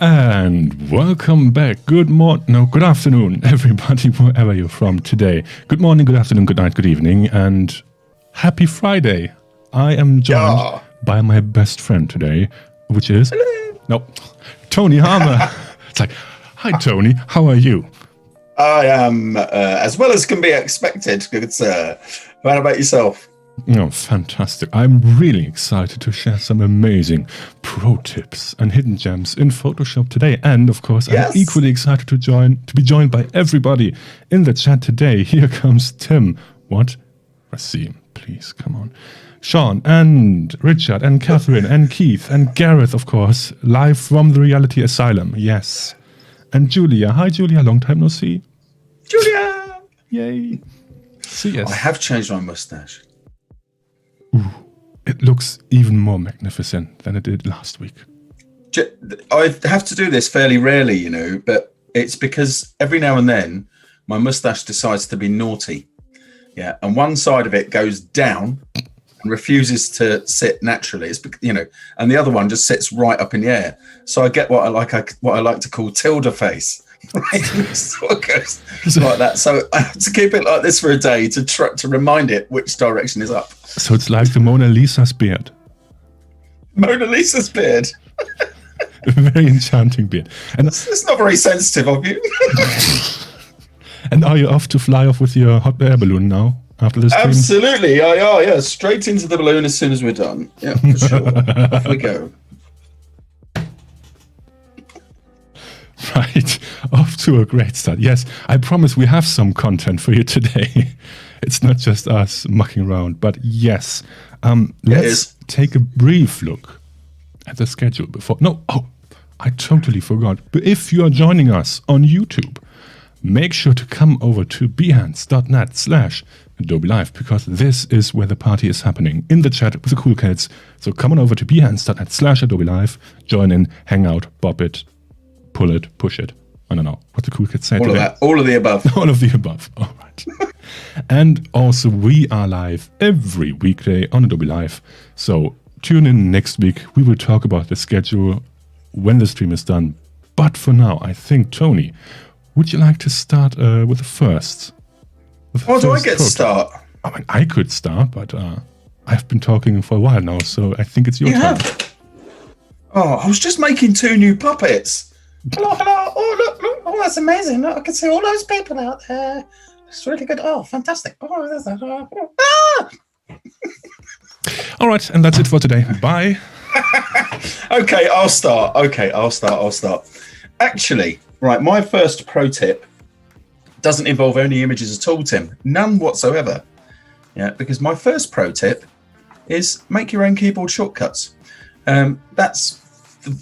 And welcome back. Good afternoon, everybody, wherever you're from today. Good morning, good afternoon, good night, good evening, and happy Friday. I am joined by my best friend today, which is Tony Harmer. It's like, hi Tony, how are you? I am as well as can be expected. Good sir. What about yourself? Oh, fantastic. I'm really excited to share some amazing pro tips and hidden gems in Photoshop today. And of course, I'm equally excited to be joined by everybody in the chat today. Here comes Tim. What? Rasim, please, come on. Sean and Richard and Catherine and Keith and Gareth, of course, live from the Reality Asylum. Yes. And Julia. Hi, Julia. Long time no see. Julia! Yay. So, yes. I have changed my mustache. Ooh, it looks even more magnificent than it did last week. I have to do this fairly rarely, you know, but it's because every now and then my mustache decides to be naughty. Yeah, and one side of it goes down and refuses to sit naturally. It's, you know, and the other one just sits right up in the air. So I get what I like to call tilde face. Right, so it goes like that. So I have to keep it like this for a day to remind it which direction is up. So it's like the Mona Lisa's beard. Mona Lisa's beard. A very enchanting beard. And it's not very sensitive of you. And are you off to fly off with your hot air balloon now after this? Absolutely, yeah. Straight into the balloon as soon as we're done. Yeah, for sure. Off we go. Right, off to a great start. Yes, I promise we have some content for you today. It's not just us mucking around, but yes. Let's take a brief look at the schedule before. I totally forgot. But if you are joining us on YouTube, make sure to come over to behance.net/Adobe Live, because this is where the party is happening, in the chat with the cool kids. So come on over to behance.net/Adobe Live, join in, hang out, bop it, pull it, push it. I don't know what the cool kids say all today. Of that. All of the above. All of the above. All right. And also, we are live every weekday on Adobe Live. So tune in next week. We will talk about the schedule when the stream is done. But for now, I think, Tony, would you like to start with the first? Oh, do I get to start? I mean, I could start, but I've been talking for a while now, so I think it's your turn. Oh, I was just making 2 new puppets. Hello. Oh, look. Oh, that's amazing. Look, I can see all those people out there. It's really good. Oh, fantastic. Oh, there's that. All right, and that's it for today. Bye. Okay, I'll start. Actually, right, my first pro tip doesn't involve any images at all, Tim. None whatsoever. Yeah, because my first pro tip is make your own keyboard shortcuts. That's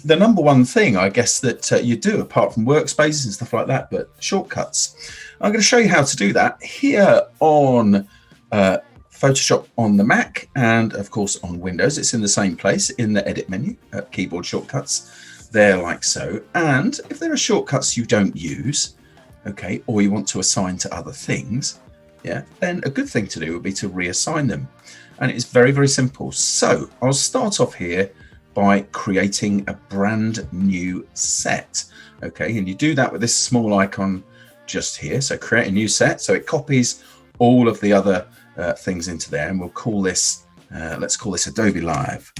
the number one thing, I guess, that you do, apart from workspaces and stuff like that, but shortcuts. I'm going to show you how to do that here on Photoshop on the Mac and, of course, on Windows. It's in the same place in the edit menu, keyboard shortcuts, there like so. And if there are shortcuts you don't use, okay, or you want to assign to other things, yeah, then a good thing to do would be to reassign them. And it's very, very simple. So I'll start off here by creating a brand new set. Okay, and you do that with this small icon just here. So create a new set. So it copies all of the other things into there, and we'll call this, let's call this Adobe Live.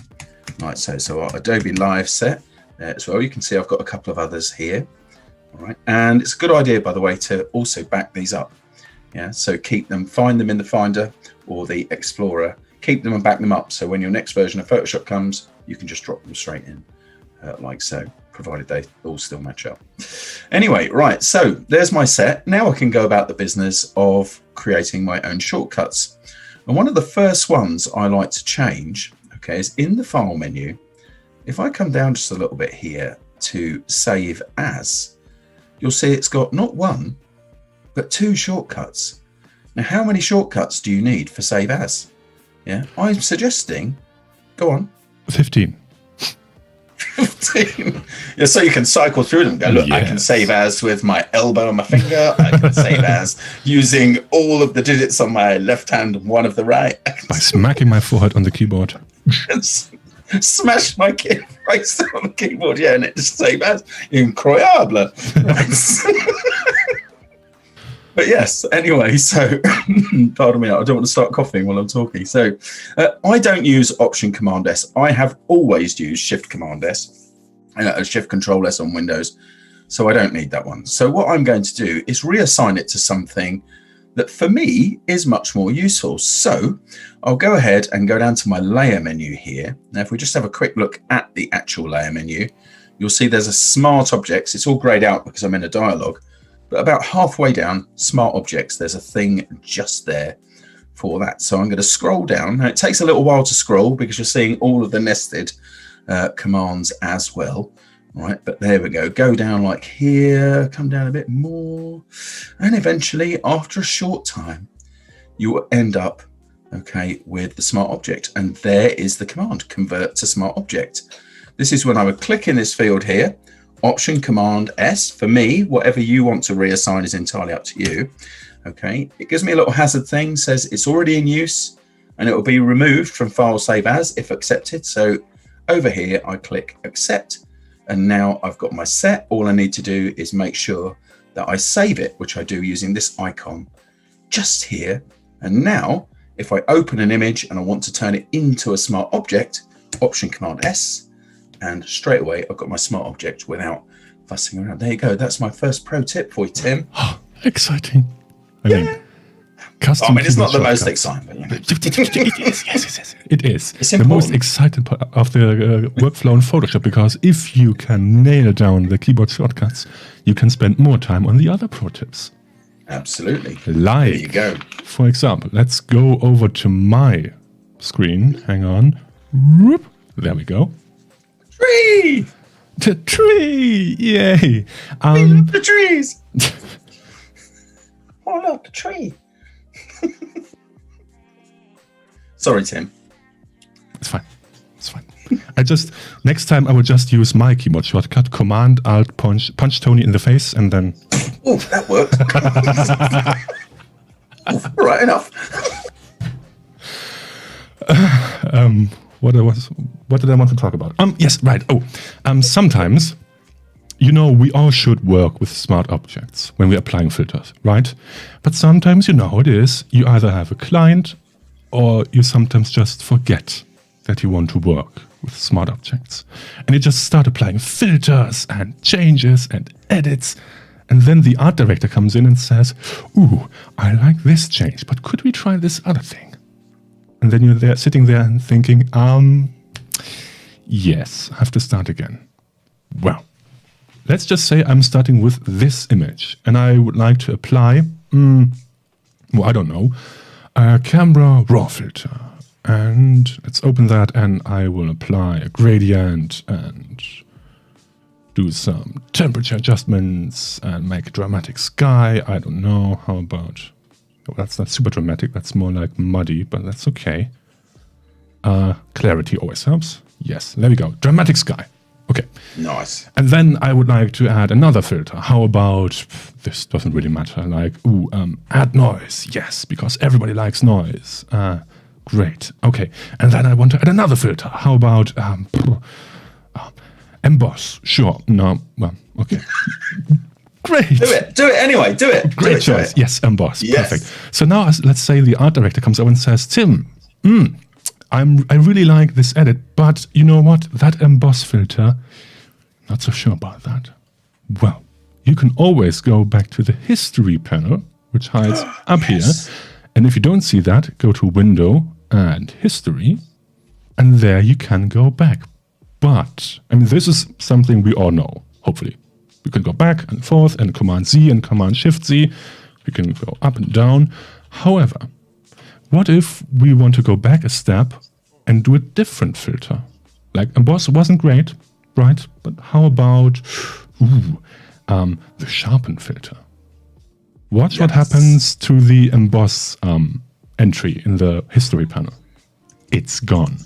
Right, so our Adobe Live set as well. You can see I've got a couple of others here. All right, and it's a good idea, by the way, to also back these up. Yeah, so keep them, find them in the Finder or the Explorer, keep them and back them up. So when your next version of Photoshop comes, you can just drop them straight in like so. provided they all still match up. Anyway, right, so there's my set. Now I can go about the business of creating my own shortcuts. And one of the first ones I like to change, okay, is in the File menu. If I come down just a little bit here to Save As, you'll see it's got not one, but 2 shortcuts. Now, how many shortcuts do you need for Save As? Yeah, I'm suggesting, go on. 15. 15. Yeah, so you can cycle through them. Go, look, yes. I can save as with my elbow and my finger. I can save as using all of the digits on my left hand and one of the right. By smacking my forehead on the keyboard. Smash my face on the keyboard, yeah, and it just save as. Incroyable. But yes, anyway, so pardon me, I don't want to start coughing while I'm talking. So I don't use Option Command S. I have always used Shift Command S, Shift Control S on Windows. So I don't need that one. So what I'm going to do is reassign it to something that for me is much more useful. So I'll go ahead and go down to my layer menu here. Now, if we just have a quick look at the actual layer menu, you'll see there's a Smart Objects. It's all grayed out because I'm in a dialog. But about halfway down, Smart Objects, there's a thing just there for that. So I'm going to scroll down. Now, it takes a little while to scroll because you're seeing all of the nested commands as well. Right, but there we go. Go down like here, come down a bit more. And eventually, after a short time, you will end up, okay, with the Smart Object. And there is the command, Convert to Smart Object. This is when I would click in this field here. Option Command S. For me, whatever you want to reassign is entirely up to you. Okay, it gives me a little hazard thing, says it's already in use and it will be removed from File Save As if accepted. So over here, I click Accept, and now I've got my set. All I need to do is make sure that I save it, which I do using this icon just here. And now, if I open an image and I want to turn it into a smart object, Option Command S, and straight away, I've got my Smart Object without fussing around. There you go. That's my first pro tip for you, Tim. Exciting. I mean, custom. I mean, it's not the most exciting, but you know. Yes. It is. It's the most exciting part of the workflow in Photoshop, because if you can nail down the keyboard shortcuts, you can spend more time on the other pro tips. Absolutely. Like, there you go. For example, let's go over to my screen. Hang on. Whoop. There we go. Tree! The tree! Yay! We love the trees! Oh, look, the tree! Sorry, Tim. It's fine. It's fine. Next time I will just use my keyboard shortcut, Command, Alt, punch Tony in the face, and then... Oh, that worked. Right, enough. What did I want to talk about? Yes, right. Sometimes, we all should work with smart objects when we're applying filters, right? But sometimes, how it is. You either have a client or you sometimes just forget that you want to work with smart objects. And you just start applying filters and changes and edits. And then the art director comes in and says, ooh, I like this change, but could we try this other thing? And then you're there, sitting there and thinking, yes, I have to start again. Well, let's just say I'm starting with this image and I would like to apply, I don't know, a camera raw filter. And let's open that and I will apply a gradient and do some temperature adjustments and make a dramatic sky. I don't know, how about... Well, that's not super dramatic, that's more like muddy, but that's okay. Clarity always helps. Yes, there we go. Dramatic sky. Okay. Nice. And then I would like to add another filter. How about, this doesn't really matter, like, add noise. Yes, because everybody likes noise. Great. Okay. And then I want to add another filter. How about emboss? Sure. No. Well, okay. Great. Do it anyway. Do it. Great choice. Yes, emboss. Yes. Perfect. So now let's say the art director comes over and says, Tim, I really like this edit, but you know what? That emboss filter, not so sure about that. Well, you can always go back to the history panel, which hides up here. And if you don't see that, go to Window and History, and there you can go back. But, I mean, this is something we all know, hopefully. We can go back and forth and Command-Z and Command-Shift-Z. We can go up and down. However, what if we want to go back a step and do a different filter? Like, emboss wasn't great, right? But how about the sharpen filter? Watch what happens to the emboss entry in the history panel. It's gone.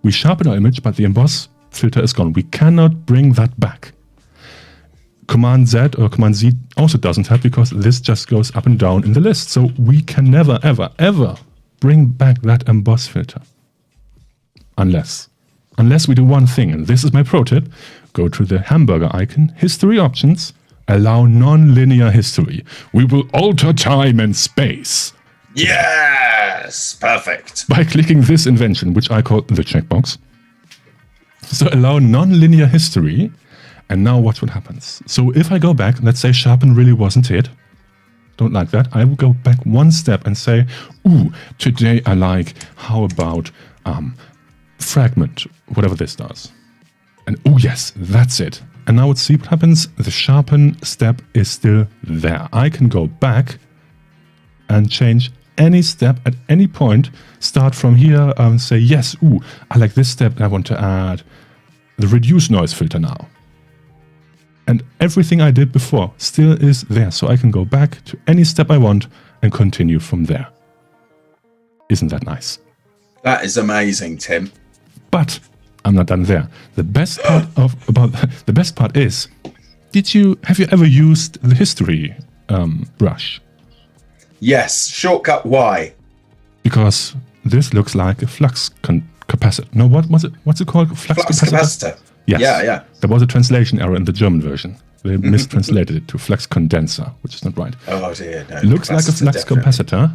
We sharpen our image, but the emboss filter is gone. We cannot bring that back. Command Z or Command Z also doesn't help because this just goes up and down in the list. So we can never, ever, ever bring back that emboss filter. Unless we do one thing, and this is my pro tip, go to the hamburger icon, history options, allow non-linear history. We will alter time and space. Yes, perfect. By clicking this invention, which I call the checkbox. So allow non-linear history, and now watch what happens. So if I go back, let's say sharpen really wasn't it. Don't like that. I will go back one step and say, ooh, today I like, how about fragment, whatever this does. And oh yes, that's it. And now let's see what happens. The sharpen step is still there. I can go back and change any step at any point. Start from here and say, yes, ooh, I like this step. I want to add the reduce noise filter now. And everything I did before still is there. So I can go back to any step I want and continue from there. Isn't that nice? That is amazing, Tim. But I'm not done there. The best part is, have you ever used the history brush? Yes. Shortcut Y. Because this looks like a flux capacitor. No, what's it called? Flux capacitor. Yes. Yeah. There was a translation error in the German version. They mistranslated it to flux condenser, which is not right. Oh dear, no. It looks like a flux capacitor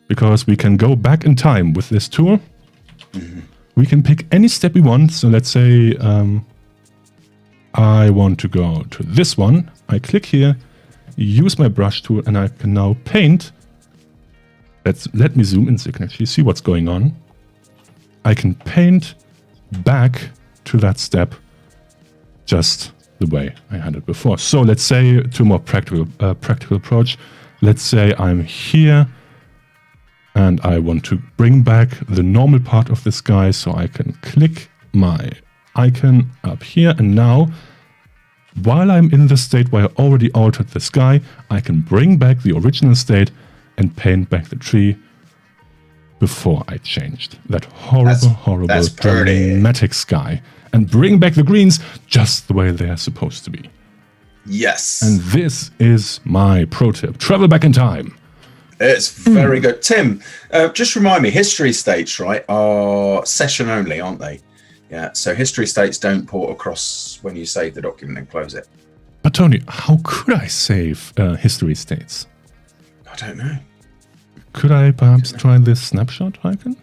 because we can go back in time with this tool. Mm-hmm. We can pick any step we want. So let's say I want to go to this one. I click here, use my brush tool, and I can now paint. Let me zoom in so you can actually see what's going on. I can paint back to that step just the way I had it before. So let's say, to a more practical approach, let's say I'm here and I want to bring back the normal part of the sky, so I can click my icon up here, and now, while I'm in the state where I already altered the sky, I can bring back the original state and paint back the tree before I changed that horrible, dramatic sky, and bring back the greens just the way they are supposed to be. Yes. And this is my pro tip. Travel back in time. It's very good. Tim, just remind me, history states, right, are session only, aren't they? Yeah, so history states don't port across when you save the document and close it. But Tony, how could I save history states? I don't know. Could I perhaps try this snapshot icon?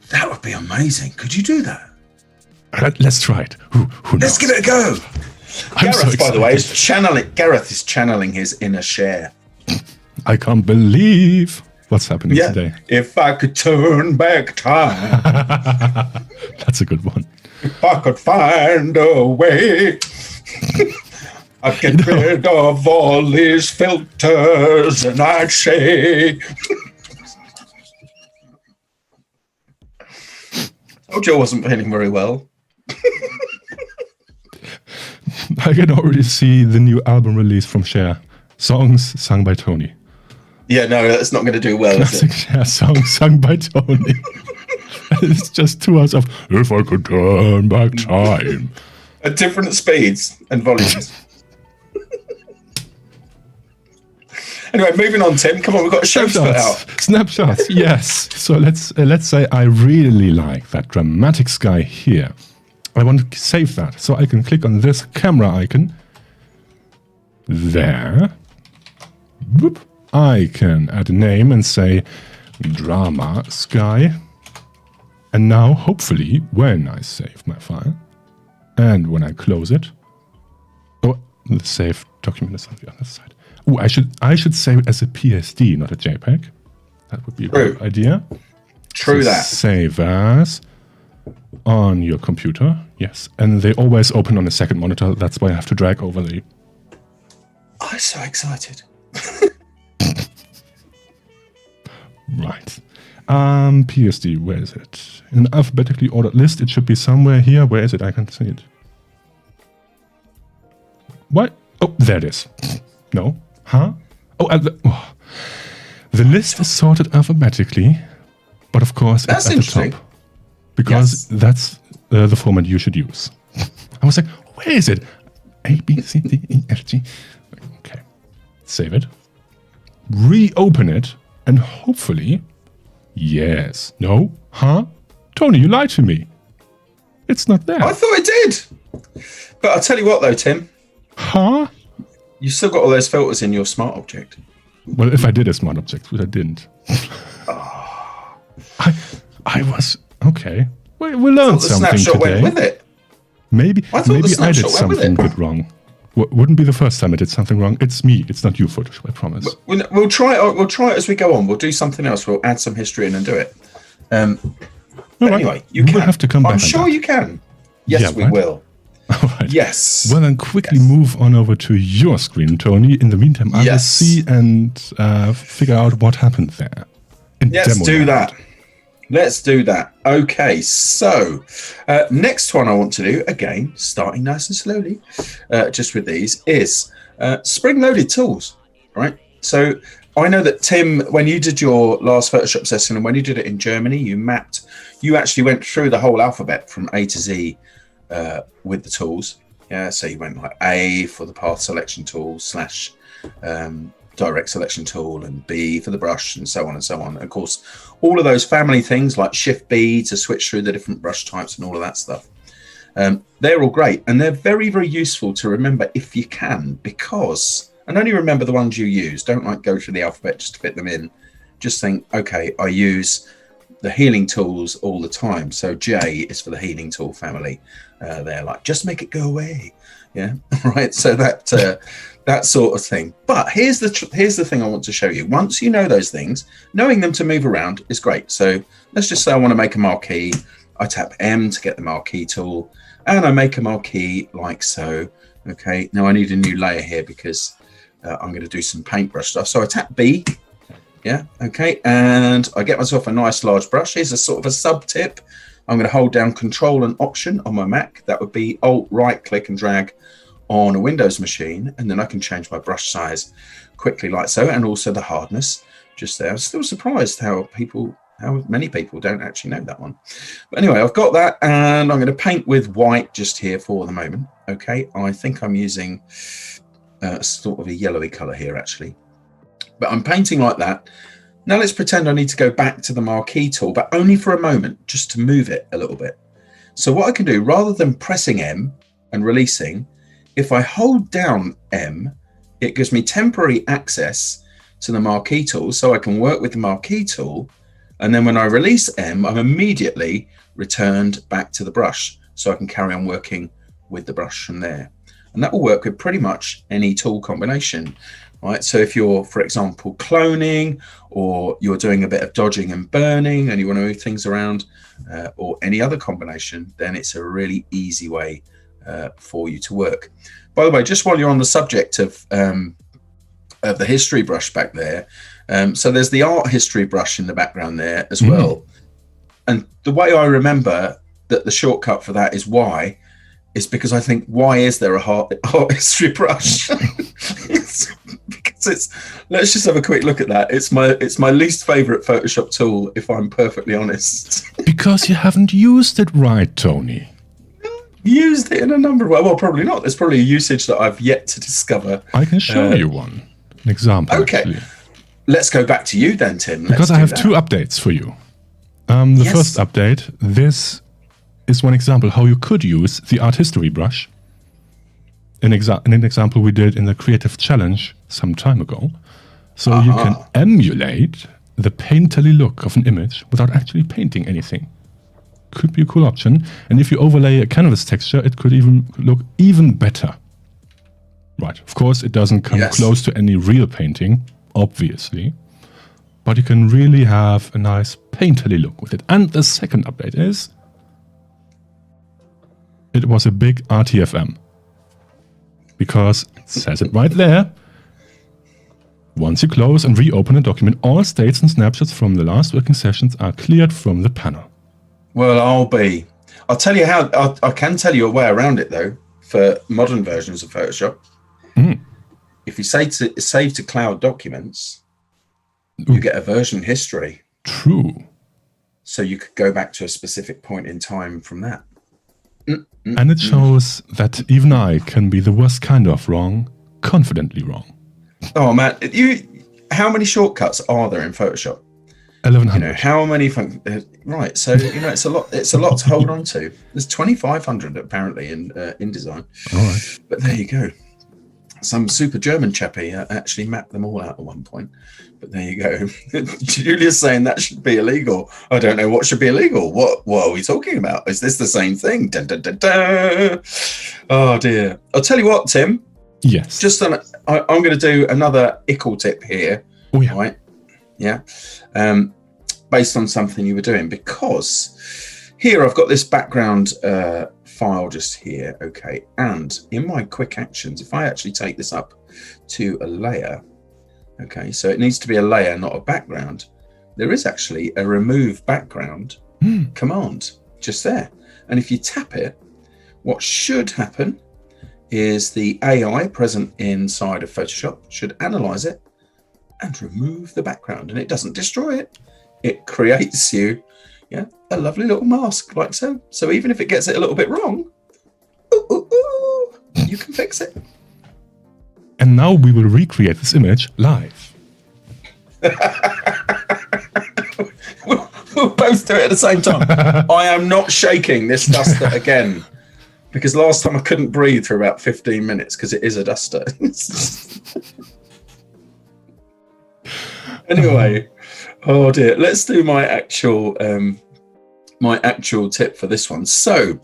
That would be amazing. Could you do that? Let's try it. Who knows? Let's give it a go. Gareth, by the way, Gareth is channeling his inner Cher. I can't believe what's happening today. If I could turn back time. That's a good one. If I could find a way, I'd get rid of all these filters and I'd say... Told you I wasn't feeling very well. I can already see the new album release from Cher. Songs sung by Tony. Yeah, no, that's not going to do well, Classic is it? Cher song sung by Tony. It's just 2 hours of If I Could Turn Back Time. At different speeds and volumes. Anyway, moving on, Tim. Come on, we've got a show to put out. Snapshots, yes. So let's say I really like that dramatic sky here. I want to save that. So I can click on this camera icon. There. Whoop. I can add a name and say drama sky. And now, hopefully, when I save my file and when I close it, the save document is on the other side. Oh, I should save it as a PSD, not a JPEG. That would be a good idea. True so that. Save as. on your computer. Yes, and they always open on a second monitor. That's why I have to drag over the... I'm so excited. Right. PSD, where is it? In an alphabetically ordered list, it should be somewhere here. Where is it? I can't see it. What? Oh, there it is. No? Huh? Oh, the list is sorted alphabetically, but of course that's it's at interesting. the top. Because that's the format you should use. I was like, where is it? A, B, C, D, E, F, G. Okay. Save it. Reopen it. And hopefully, yes. No? Huh? Tony, you lied to me. It's not there. I thought it did. But I'll tell you what though, Tim. Huh? You still got all those filters in your smart object. Well, if I did a smart object, but I didn't. I was... Okay. We learned something snapshot today. went with it. Maybe I did something good wrong. Wouldn't be the first time I did something wrong. It's me. It's not you, Photoshop. I promise. We'll try it. We'll try it as we go on. We'll do something else. We'll add some history in and do it. Anyway, you can. We'll have to come back. I'm sure you can. Yes, we will. All right. Yes. Well, then quickly move on over to your screen, Tony. In the meantime, I will see and figure out what happened there. Let's do that. Let's do that. Okay, so next one I want to do, again, starting nice and slowly, just with these, is spring-loaded tools, right? So I know that, Tim, when you did your last Photoshop session and when you did it in Germany, you actually went through the whole alphabet from A to Z with the tools. Yeah, so you went like A for the path selection tool / direct selection tool, and B for the brush, and so on and so on. And of course, all of those family things like Shift B to switch through the different brush types and all of that stuff. They're all great, and they're very, very useful to remember if you can, because, and only remember the ones you use. Don't like go through the alphabet just to fit them in. Just think, okay, I use the healing tools all the time. So J is for the healing tool family. They're like, just make it go away. Yeah, right. So that sort of thing. But here's the thing I want to show you. Once you know those things, knowing them to move around is great. So let's just say I want to make a marquee. I tap M to get the marquee tool, and I make a marquee like so. Okay, now I need a new layer here because I'm going to do some paintbrush stuff. So I tap B. Yeah, okay, and I get myself a nice large brush. Here's a sort of a sub tip. I'm going to hold down Control and Option on my Mac. That would be Alt, right click and drag on a Windows machine, and then I can change my brush size quickly like so, and also the hardness just there. I'm still surprised how many people don't actually know that one. But anyway, I've got that, and I'm going to paint with white just here for the moment. Okay, I think I'm using sort of a yellowy color here actually, but I'm painting like that. Now let's pretend I need to go back to the marquee tool, but only for a moment, just to move it a little bit. So what I can do, rather than pressing M and releasing, if I hold down M, it gives me temporary access to the marquee tool, so I can work with the marquee tool. And then when I release M, I'm immediately returned back to the brush, so I can carry on working with the brush from there. And that will work with pretty much any tool combination. Right, so if you're, for example, cloning, or you're doing a bit of dodging and burning and you want to move things around, or any other combination, then it's a really easy way for you to work. By the way, just while you're on the subject of the history brush back there, so there's the art history brush in the background there as well. And the way I remember that the shortcut for that is Y, is because I think, why is there a art history brush? Because let's just have a quick look at that. It's my least favorite Photoshop tool, if I'm perfectly honest. Because you haven't used it right, Tony. Used it in a number of ways. Well, probably not. There's probably a usage that I've yet to discover. I can show you an example. Okay, actually. Let's go back to you then, Tim. Because I have two updates for you. The first update, this is one example how you could use the art history brush. An example we did in the Creative Challenge some time ago. So you can emulate the painterly look of an image without actually painting anything. Could be a cool option. And if you overlay a canvas texture, it could even look even better. Right, of course, it doesn't come close to any real painting, obviously. But you can really have a nice painterly look with it. And the second update is it was a big RTFM. Because it says it right there. Once you close and reopen a document, all states and snapshots from the last working sessions are cleared from the panel. Well, I'll tell you how, I can tell you a way around it though, for modern versions of Photoshop. If you save to cloud documents, you get a version history. True. So you could go back to a specific point in time from that. And it shows that even I can be the worst kind of wrong, confidently wrong. Oh man, how many shortcuts are there in Photoshop? 1100. How many? Right, so it's a lot. It's a lot to hold on to. There's 2,500 apparently in InDesign. All right, but there you go. Some super German chappie actually mapped them all out at one point. But there you go. Julia's saying that should be illegal. I don't know what should be illegal. What are we talking about? Is this the same thing? Dun, dun, dun, dun. Oh dear. I'll tell you what, Tim. Yes. I'm going to do another ickle tip here. Oh yeah. Right. Yeah. Based on something you were doing, because here I've got this background file just here. Okay. And in my quick actions, if I actually take this up to a layer, okay, so it needs to be a layer, not a background. There is actually a remove background command just there. And if you tap it, what should happen is the AI present inside of Photoshop should analyze it and remove the background. And it doesn't destroy it. It creates you, a lovely little mask like so. So even if it gets it a little bit wrong, you can fix it. And now we will recreate this image live. We'll both do it at the same time. I am not shaking this duster again, because last time I couldn't breathe for about 15 minutes because it is a duster. Anyway, oh dear. Let's do my actual tip for this one. So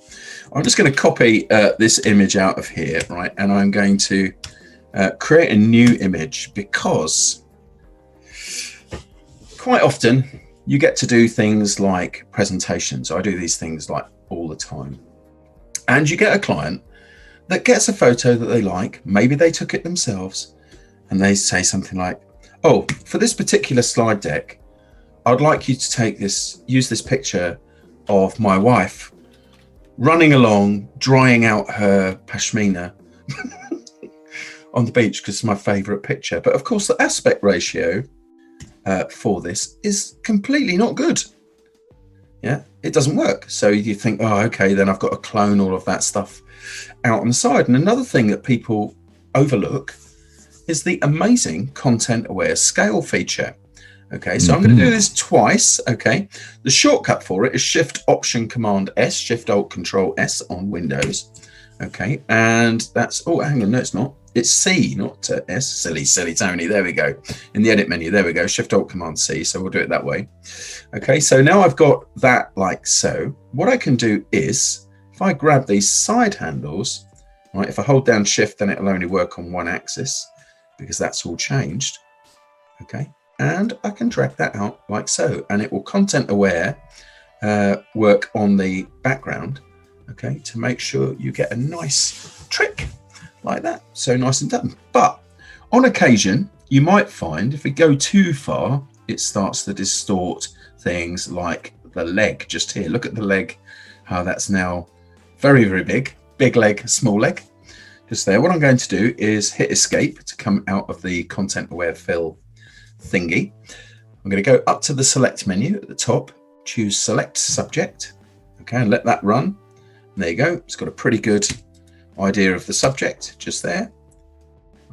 I'm just going to copy this image out of here, right? And I'm going to create a new image, because quite often you get to do things like presentations. I do these things like all the time. And you get a client that gets a photo that they like. Maybe they took it themselves, and they say something like, oh, for this particular slide deck, I'd like you to use this picture of my wife running along, drying out her pashmina on the beach, because it's my favorite picture. But of course, the aspect ratio for this is completely not good. Yeah, it doesn't work. So you think, oh, okay, then I've got to clone all of that stuff out on the side. And another thing that people overlook is the amazing content aware scale feature. Okay, so I'm going to do this twice. Okay, the shortcut for it is Shift Option Command S, Shift Alt Control S on Windows. Okay, and that's, oh, hang on, no, it's not. It's C, not S. Silly Tony. There we go. In the edit menu, there we go. Shift Alt Command C. So we'll do it that way. Okay, so now I've got that like so. What I can do is, if I grab these side handles, right, if I hold down Shift, then it'll only work on one axis, because that's all changed. Okay, and I can drag that out like so, and it will content aware work on the background, okay, to make sure you get a nice trick like that. So nice and done. But on occasion, you might find if we go too far, it starts to distort things like the leg just here. Look at the leg, how that's now very, very big. Big leg, small leg. Just there. What I'm going to do is hit escape to come out of the content aware fill thingy. I'm going to go up to the select menu at the top, choose select subject. Okay, and let that run. And there you go. It's got a pretty good idea of the subject just there.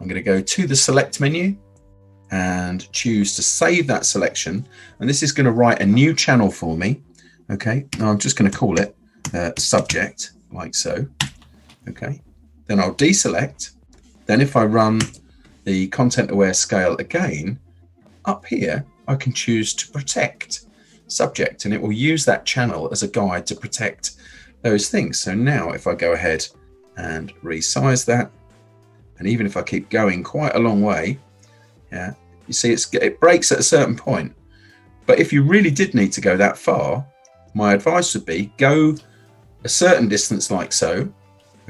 I'm going to go to the select menu and choose to save that selection. And this is going to write a new channel for me. Okay, now I'm just going to call it subject like so. Okay. Then I'll deselect. Then if I run the content aware scale again, up here, I can choose to protect subject, and it will use that channel as a guide to protect those things. So now if I go ahead and resize that, and even if I keep going quite a long way, yeah, you see it breaks at a certain point. But if you really did need to go that far, my advice would be go a certain distance like so,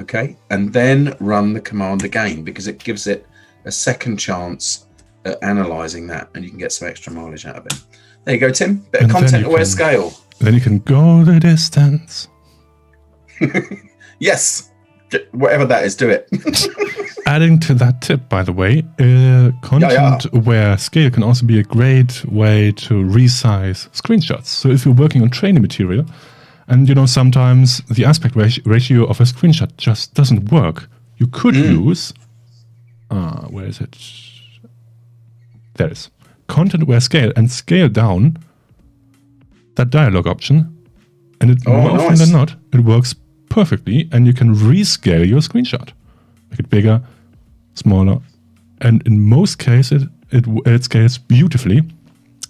okay, and then run the command again, because it gives it a second chance at analysing that, and you can get some extra mileage out of it. There you go, Tim. Bit of content-aware scale. Then you can go the distance. Yes. Whatever that is, do it. Adding to that tip, by the way, content-aware scale can also be a great way to resize screenshots. So if you're working on training material, and sometimes the aspect ratio of a screenshot just doesn't work, you could use, where is it? There it is. Content-aware scale, and scale down that dialog option, and more often than not, it works perfectly, and you can rescale your screenshot, make it bigger, smaller, and in most cases it scales beautifully,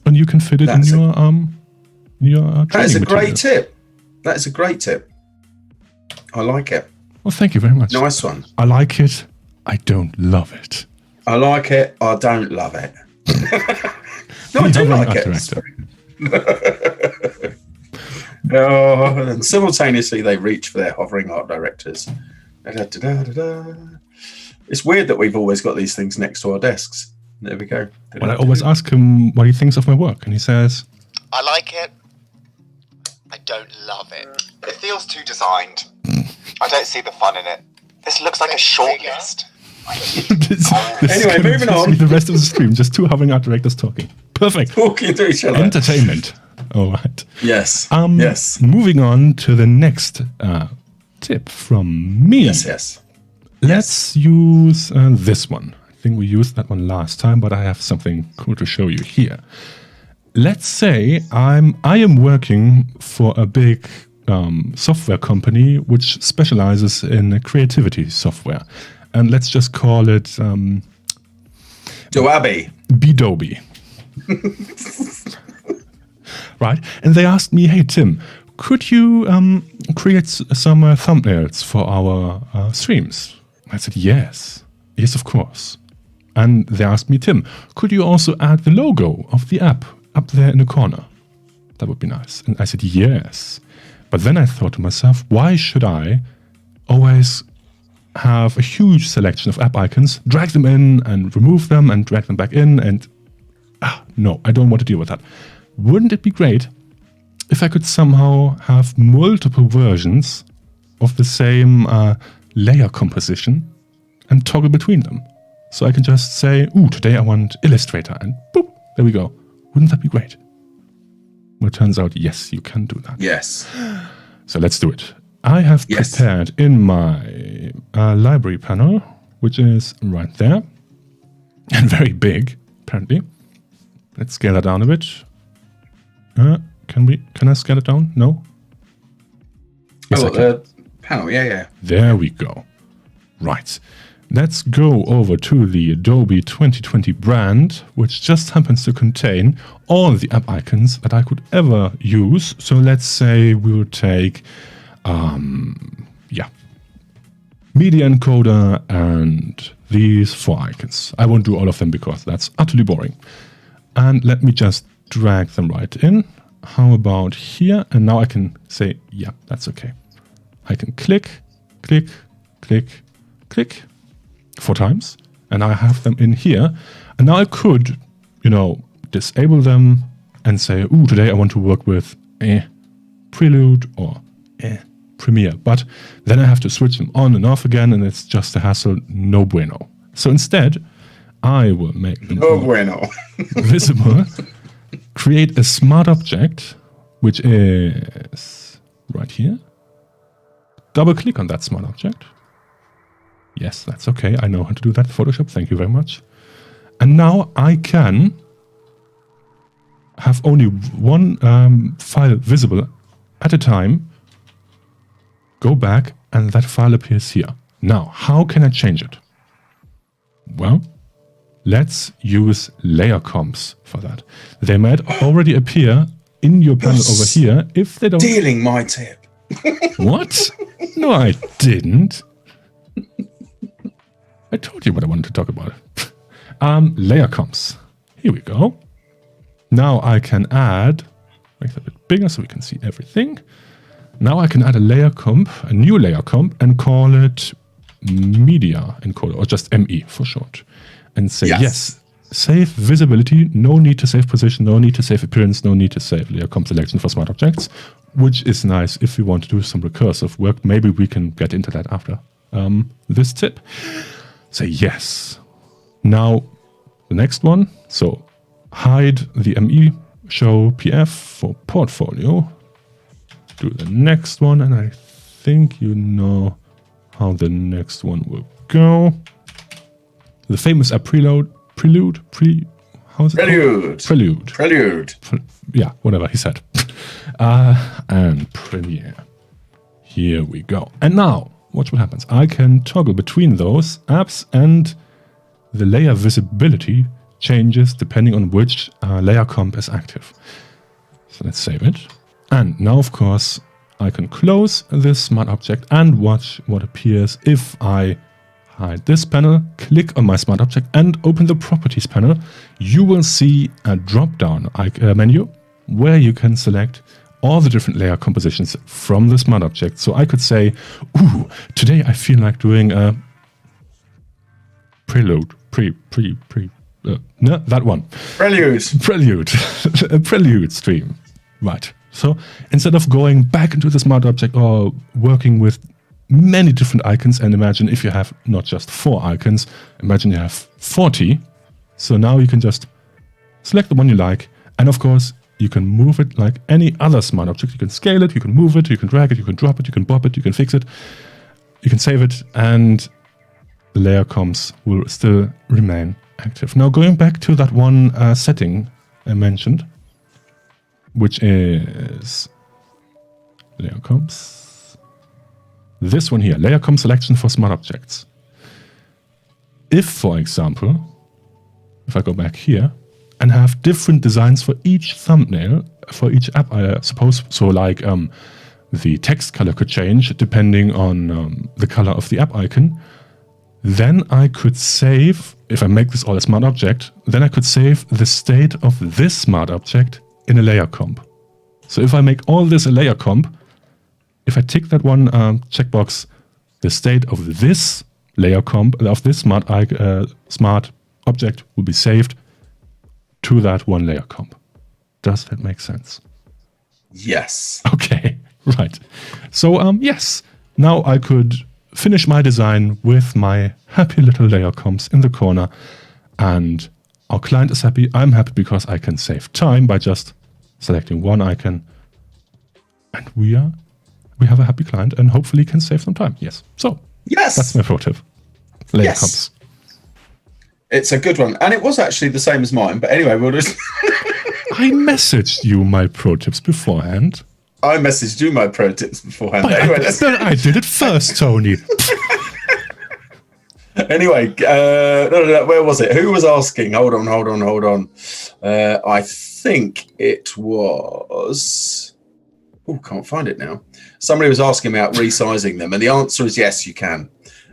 and you can fit it in your training. That is a great tip. That is a great tip. I like it. Well, thank you very much. Nice one. I like it. I don't love it. I like it. I don't love it. No, I do like it. And simultaneously they reach for their hovering art directors. It's weird that we've always got these things next to our desks. There we go. Well, I always ask him what he thinks of my work, and he says, I like it. I don't love it. It feels too designed. I don't see the fun in it. This looks like a shortlist. Anyway, moving on. The rest of the stream, just two hovering art directors talking. Perfect. Talking to each other. Entertainment. All right. Yes. Yes. Moving on to the next tip from me. Yes. Let's use this one. I think we used that one last time, but I have something cool to show you here. Let's say I am working for a big software company which specializes in creativity software, and let's just call it Adobe. Right, and they asked me, "Hey Tim, could you create some thumbnails for our streams?" I said, yes, of course. And they asked me, Tim, could you also add the logo of the app up there in the corner? That would be nice. And I said, yes. But then I thought to myself, why should I always have a huge selection of app icons, drag them in and remove them and drag them back in? And no, I don't want to deal with that. Wouldn't it be great if I could somehow have multiple versions of the same layer composition and toggle between them? So I can just say, today I want Illustrator, and boop, there we go. Wouldn't that be great? Well, it turns out, yes, you can do that. Yes. So let's do it. I have prepared in my library panel, which is right there, and very big, apparently. Let's scale that down a bit. Can I scale it down? No? Yes, panel, yeah. There we go. Right. Let's go over to the Adobe 2020 brand, which just happens to contain all the app icons that I could ever use. So let's say we will take, Media Encoder and these 4 icons. I won't do all of them because that's utterly boring. And let me just drag them right in. How about here? And now I can say, yeah, that's okay. I can click, click, click, click 4 times, and I have them in here. And now I could, disable them and say, today I want to work with Prelude or Premiere. But then I have to switch them on and off again, and it's just a hassle. No bueno. So instead, I will make them visible, create a smart object, which is right here. Double click on that smart object. Yes, that's okay. I know how to do that. Photoshop, thank you very much. And now I can have only one file visible at a time. Go back, and that file appears here. Now, how can I change it? Well, let's use layer comps for that. They might already appear in your panel over here if they don't. Stealing my tip. What? No, I didn't. I told you what I wanted to talk about. Layer comps. Here we go. Now I can add, make that a bit bigger so we can see everything. Now I can add a layer comp, a new layer comp, and call it media encoder, or just ME for short. And say, yes, save visibility, no need to save position, no need to save appearance, no need to save layer comp selection for smart objects, which is nice if we want to do some recursive work. Maybe we can get into that after this tip. Say yes. Now, the next one. So, hide the ME, show PF for portfolio. Do the next one, and I think you know how the next one will go. The famous prelude. How is it? Prelude. Yeah, whatever he said. And premiere. Here we go. And now, watch what happens. I can toggle between those apps, and the layer visibility changes depending on which layer comp is active. So let's save it. And now, of course, I can close this smart object and watch what appears if I hide this panel, click on my smart object, and open the properties panel. You will see a drop-down menu where you can select all the different layer compositions from the smart object. So I could say, ooh, today I feel like doing a prelude, no, that one. Prelude. A prelude stream. Right. So instead of going back into the smart object or working with many different icons, and imagine if you have not just 4 icons, imagine you have 40. So now you can just select the one you like, and of course you can move it like any other smart object. You can scale it, you can move it, you can drag it, you can drop it, you can bop it, you can fix it, you can save it, and the layer comps will still remain active. Now going back to that one setting I mentioned, which is layer comps. This one here, layer comp selection for smart objects. If, for example, if I go back here and have different designs for each thumbnail, for each app, I suppose, so like the text color could change depending on the color of the app icon, then I could save, if I make this all a smart object, then I could save the state of this smart object in a layer comp. So if I make all this a layer comp, if I tick that one checkbox, the state of this layer comp, of this smart object will be saved to that one layer comp. Does that make sense? Yes. Okay, right. So yes, now I could finish my design with my happy little layer comps in the corner, and our client is happy. I'm happy because I can save time by just selecting one icon, and we have a happy client and hopefully can save some time. Yes. So yes, that's my pro tip. Layer comps. It's a good one, and it was actually the same as mine. But anyway, we'll just. I messaged you my pro tips beforehand. I messaged you my pro tips beforehand. But anyway, I did it first, Tony. Anyway, where was it? Who was asking? Hold on. I think it was... Oh, can't find it now. Somebody was asking about resizing them, and the answer is yes, you can.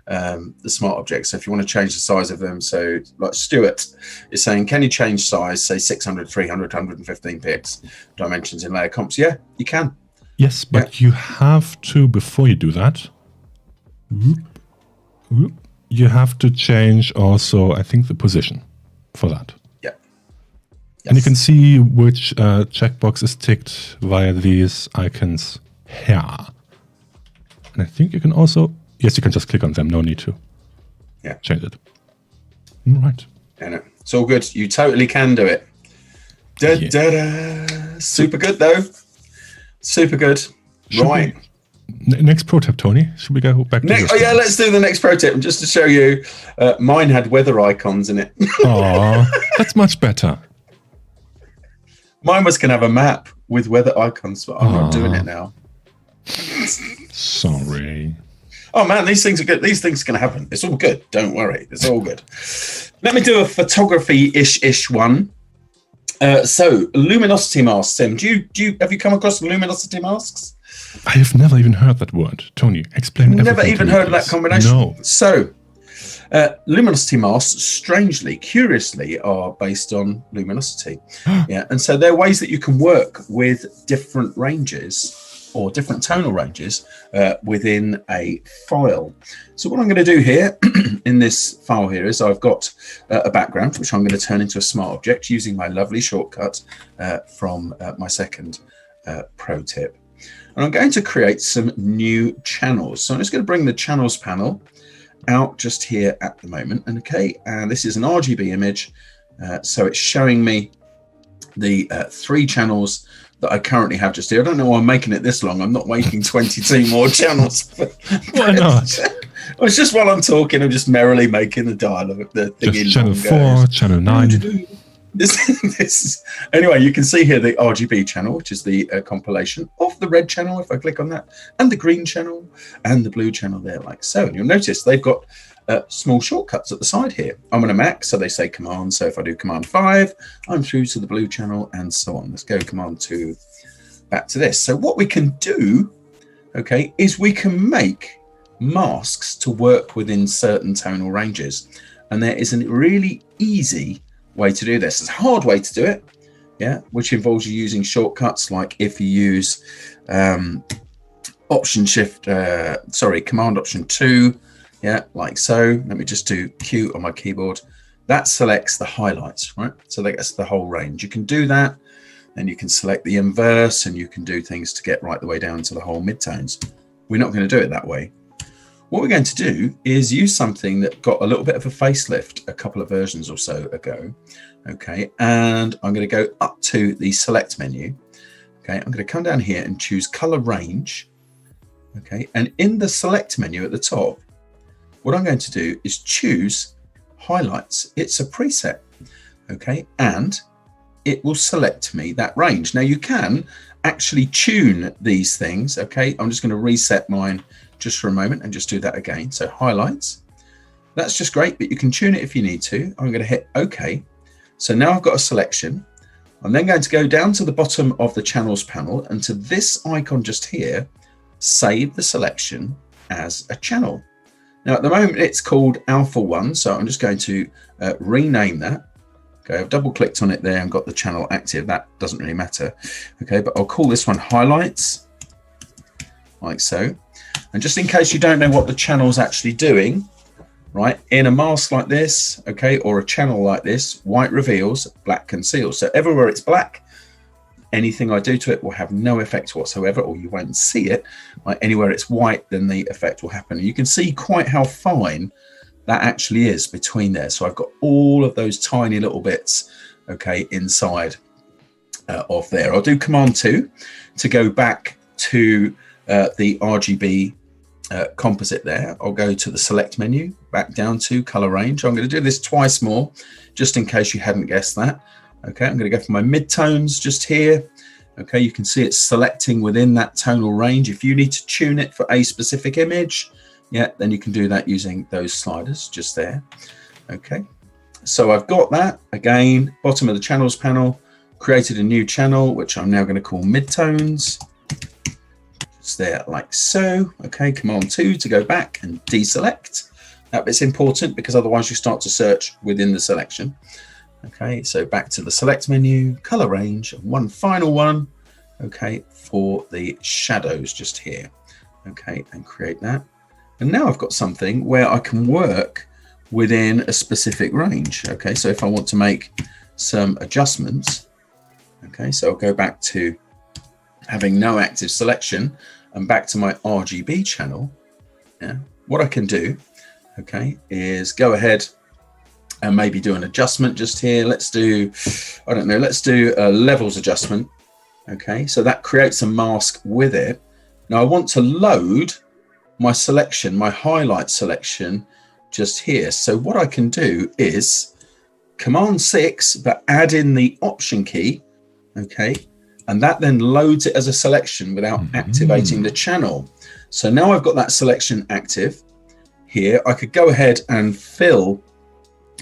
The smart objects. So if you want to change the size of them, so like Stuart is saying, can you change size, say 600, 300, 115 pix dimensions in layer comps? Yeah, you can. Yes, but you have to, before you do that, you have to change also, I think, the position for that. Yeah. Yes. And you can see which checkbox is ticked via these icons here. And I think you can also, yes, you can just click on them. No need to change it. Right. Yeah, it's all good. You totally can do it. Super good, though. Super good. Right. Next pro tip, Tony. Should we go back to let's do the next pro tip. And just to show you, mine had weather icons in it. Oh, that's much better. Mine was going to have a map with weather icons, but I'm not doing it now. Sorry. Oh, man, these things are good. These things are going to happen. It's all good. Don't worry. It's all good. Let me do a photography-ish one. So, luminosity masks, Tim. Have you come across luminosity masks? I have never even heard that word. Tony, explain everything. Never even heard of that combination? No. So, luminosity masks, strangely, curiously, are based on luminosity. And so they're ways that you can work with different ranges or different tonal ranges within a file. So what I'm going to do here in this file here is I've got a background which I'm going to turn into a smart object using my lovely shortcut from my second pro tip. And I'm going to create some new channels. So I'm just going to bring the channels panel out just here at the moment. And and this is an RGB image. So it's showing me the 3 channels that I currently have just here. I don't know why I'm making it this long. I'm not making 22 more channels. Why not? It's just while I'm talking, I'm just merrily making the dialogue. The thing just channel 4, channel 9. Anyway, you can see here the RGB channel, which is the compilation of the red channel, if I click on that, and the green channel and the blue channel there, like so. And you'll notice they've got small shortcuts at the side here. I'm on a Mac, so they say command. So if I do command 5, I'm through to the blue channel and so on. Let's go command 2, back to this. So what we can do, is we can make masks to work within certain tonal ranges. And there is a really easy way to do this. There's a hard way to do it, which involves you using shortcuts, like if you use command option 2, like so. Let me just do Q on my keyboard. That selects the highlights, right? So that's the whole range. You can do that, and you can select the inverse, and you can do things to get right the way down to the whole midtones. We're not going to do it that way. What we're going to do is use something that got a little bit of a facelift a couple of versions or so ago. And I'm going to go up to the select menu. I'm going to come down here and choose color range. And in the select menu at the top, what I'm going to do is choose highlights. It's a preset. And it will select me that range. Now you can actually tune these things. I'm just going to reset mine just for a moment and just do that again. So highlights, that's just great, but you can tune it if you need to. I'm going to hit OK. So now I've got a selection. I'm then going to go down to the bottom of the channels panel and to this icon just here, save the selection as a channel. Now at the moment it's called Alpha 1, so I'm just going to rename that. I've double clicked on it there and got the channel active. That doesn't really matter. But I'll call this one highlights, like so. And just in case you don't know what the channel's actually doing, right, in a mask like this, or a channel like this, white reveals, black conceals. So everywhere it's black, anything I do to it will have no effect whatsoever, or you won't see it. Right? Anywhere it's white, then the effect will happen. And you can see quite how fine that actually is between there. So I've got all of those tiny little bits, inside of there. I'll do command 2 to go back to the RGB composite there. I'll go to the select menu, back down to color range. I'm going to do this twice more, just in case you hadn't guessed that. I'm going to go for my midtones just here. You can see it's selecting within that tonal range. If you need to tune it for a specific image, then you can do that using those sliders just there. So I've got that. Again, bottom of the channels panel, created a new channel, which I'm now going to call midtones. There like so. Command 2 to go back and deselect. That bit's important because otherwise you start to search within the selection. So back to the select menu, color range, and one final one, for the shadows just here. And create that. And now I've got something where I can work within a specific range. So if I want to make some adjustments, so I'll go back to having no active selection and back to my RGB channel. What I can do, is go ahead and maybe do an adjustment just here. Let's do, I don't know, let's do a levels adjustment. So that creates a mask with it. Now I want to load my selection, my highlight selection just here. So what I can do is command 6, but add in the option key, and that then loads it as a selection without activating the channel. So now I've got that selection active here. I could go ahead and fill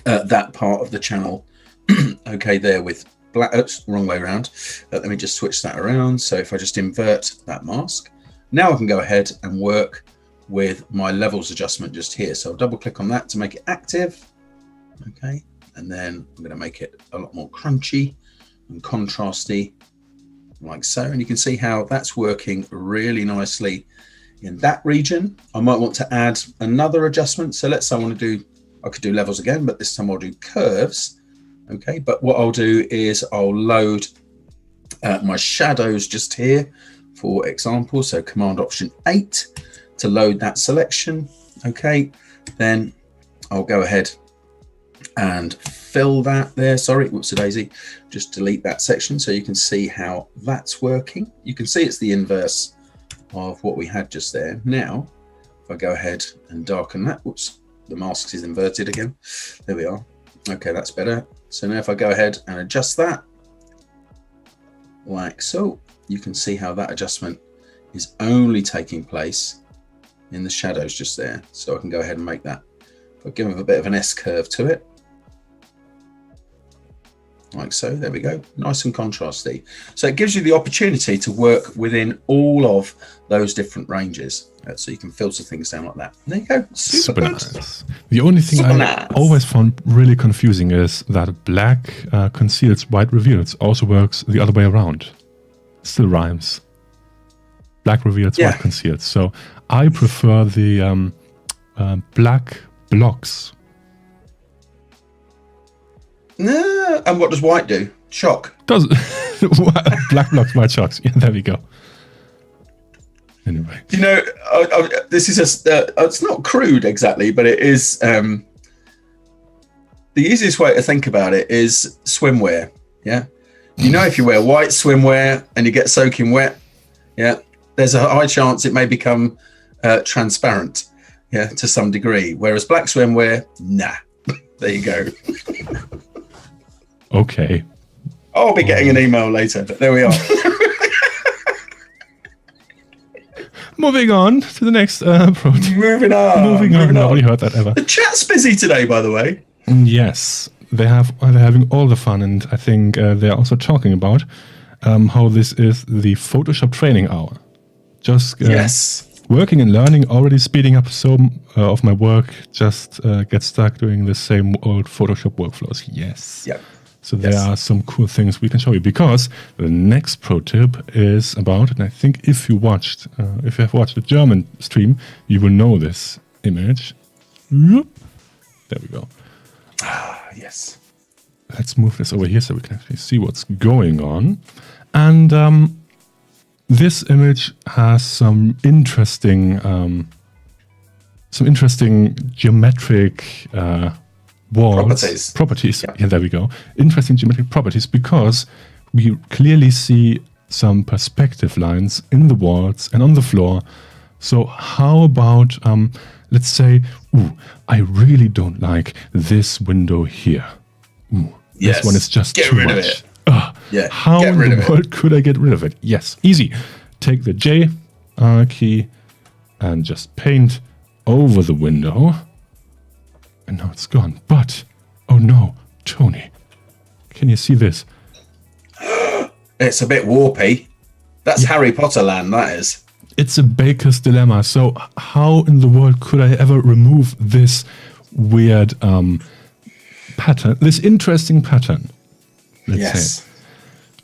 that part of the channel, there with black. Oops, wrong way around. Let me just switch that around. So if I just invert that mask, now I can go ahead and work with my levels adjustment just here. So I'll double click on that to make it active. And then I'm going to make it a lot more crunchy and contrasty, like so. And you can see how that's working really nicely in that region. I might want to add another adjustment. So let's say I could do levels again, but this time I'll do curves. Okay, but what I'll do is I'll load my shadows just here, for example. So Command Option 8 to load that selection. Okay, then I'll go ahead and fill that there. Sorry, whoops a daisy. Just delete that section so you can see how that's working. You can see it's the inverse of what we had just there. Now, if I go ahead and darken that, whoops, the mask is inverted again. There we are. Okay, that's better. So now if I go ahead and adjust that, like so, you can see how that adjustment is only taking place in the shadows just there. So I can go ahead and make that, I'll give them a bit of an S curve to it. Like so, there we go, nice and contrasty. So it gives you the opportunity to work within all of those different ranges. So you can filter things down like that. And there you go, super good. Nice. The only thing I always found really confusing is that black conceals, white reveals. Also works the other way around. Still rhymes. Black reveals, white conceals. So I prefer the black blocks. No, and what does white do? Shock. Does black blocks, white shocks. Yeah, there we go. Anyway, you know, this is it's not crude exactly, but it is. The easiest way to think about it is swimwear. Yeah, you know, if you wear white swimwear and you get soaking wet, yeah, there's a high chance it may become transparent, yeah, to some degree. Whereas black swimwear, nah. There you go. Okay. I'll be getting an email later, but there we are. Moving on to the next project. Moving on. Nobody heard that ever. The chat's busy today, by the way. Yes, they're having all the fun, and I think they're also talking about how this is the Photoshop training hour. Just working and learning, already speeding up some of my work. Just get stuck doing the same old Photoshop workflows. Yes. Yeah. So there are some cool things we can show you, because the next pro tip is about, and I think if you have watched the German stream, you will know this image. There we go. Ah, yes. Let's move this over here so we can actually see what's going on. And this image has some interesting geometric walls. Properties. Yeah, there we go. Interesting geometric properties, because we clearly see some perspective lines in the walls and on the floor. So how about, let's say, I really don't like this window here. This one is just too much. How in the world could I get rid of it? Yes, easy. Take the J key and just paint over the window. And now it's gone. But, oh no, Tony, can you see this? It's a bit warpy. That's Harry Potter land, that is. It's a baker's dilemma. So how in the world could I ever remove this weird pattern, this interesting pattern, let's say?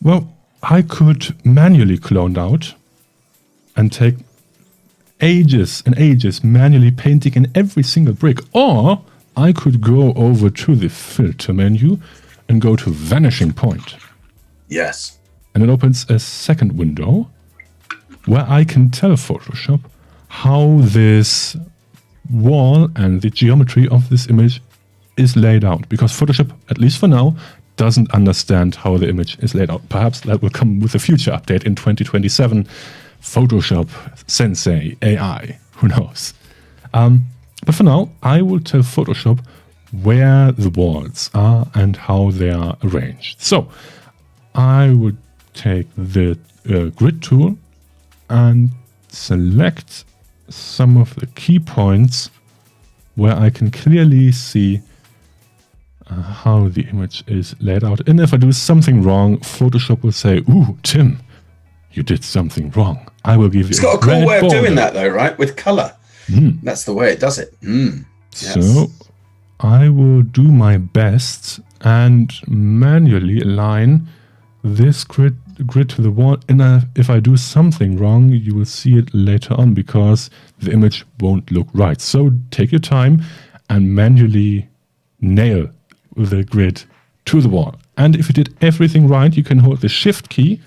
Well, I could manually clone out and take ages and ages manually painting in every single brick. Or I could go over to the filter menu and go to Vanishing Point. Yes. And it opens a second window where I can tell Photoshop how this wall and the geometry of this image is laid out. Because Photoshop, at least for now, doesn't understand how the image is laid out. Perhaps that will come with a future update in 2027. Photoshop, Sensei, AI, who knows? But for now, I will tell Photoshop where the walls are and how they are arranged. So I would take the grid tool and select some of the key points where I can clearly see how the image is laid out. And if I do something wrong, Photoshop will say, "Ooh, Tim, you did something wrong. I will give you." It's got a cool way of doing that, though, right? With color. That's the way it does it. Yes. So I will do my best and manually align this grid to the wall. And if I do something wrong, you will see it later on because the image won't look right. So take your time and manually nail the grid to the wall. And if you did everything right, you can hold the Shift key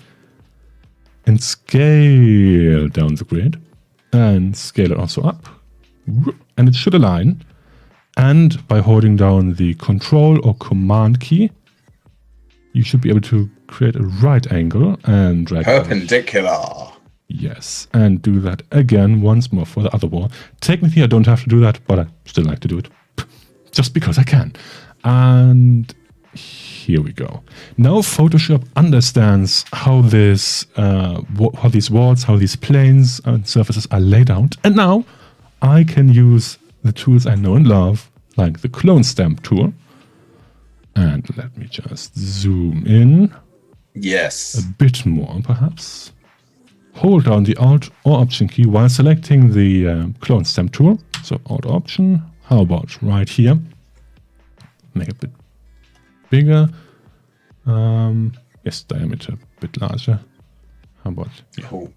and scale down the grid and scale it also up. And it should align. And by holding down the Control or Command key, you should be able to create a right angle and drag perpendicular. Yes, and do that again once more for the other wall. Technically, I don't have to do that, but I still like to do it just because I can. And here we go. Now Photoshop understands how this, how these walls, how these planes and surfaces are laid out. And now I can use the tools I know and love, like the clone stamp tool. And let me just zoom in. Yes. A bit more, perhaps. Hold down the Alt or Option key while selecting the clone stamp tool. So Alt Option. How about right here? Make it a bit bigger. Yes, diameter a bit larger. How about? Yeah. Cool.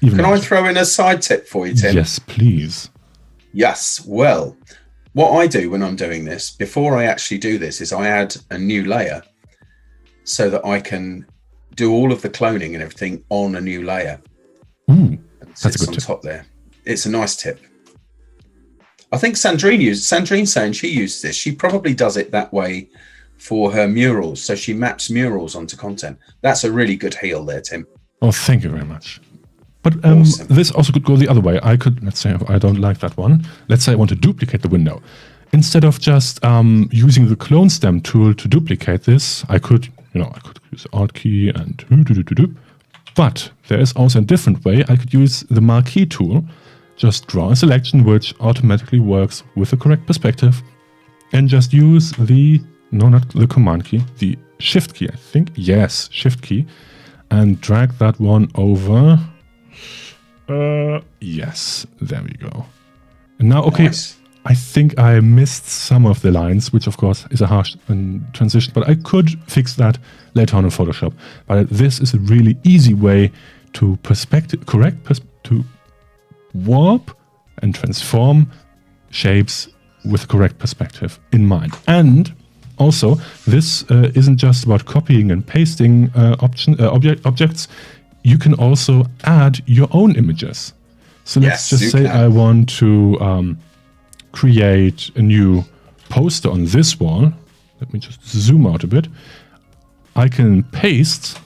Even Can larger. I throw in a side tip for you, Tim? Yes, please. Yes. Well, what I do when I'm doing this, before I actually do this, is I add a new layer so that I can do all of the cloning and everything on a new layer. Ooh, And that's a sits good on tip. top there. It's a nice tip. I think Sandrine's saying she used this. She probably does it that way for her murals. So she maps murals onto content. That's a really good heel there, Tim. Oh, thank you very much. But Awesome. this also could go the other way. I could, let's say, I don't like that one. Let's say I want to duplicate the window. Instead of just using the clone stamp tool to duplicate this, I could use the Alt key and But there is also a different way. I could use the marquee tool, just draw a selection which automatically works with the correct perspective, and just use not the Command key, the Shift key, I think. Yes, Shift key, and drag that one over. Yes, there we go. And now, okay, Nice. I think I missed some of the lines, which of course is a harsh transition, but I could fix that later on in Photoshop. But this is a really easy way to to warp and transform shapes with the correct perspective in mind. And also, this isn't just about copying and pasting objects. You can also add your own images. So let's Yes, just you say can. I want to create a new poster on this wall. Let me just zoom out a bit. I can paste,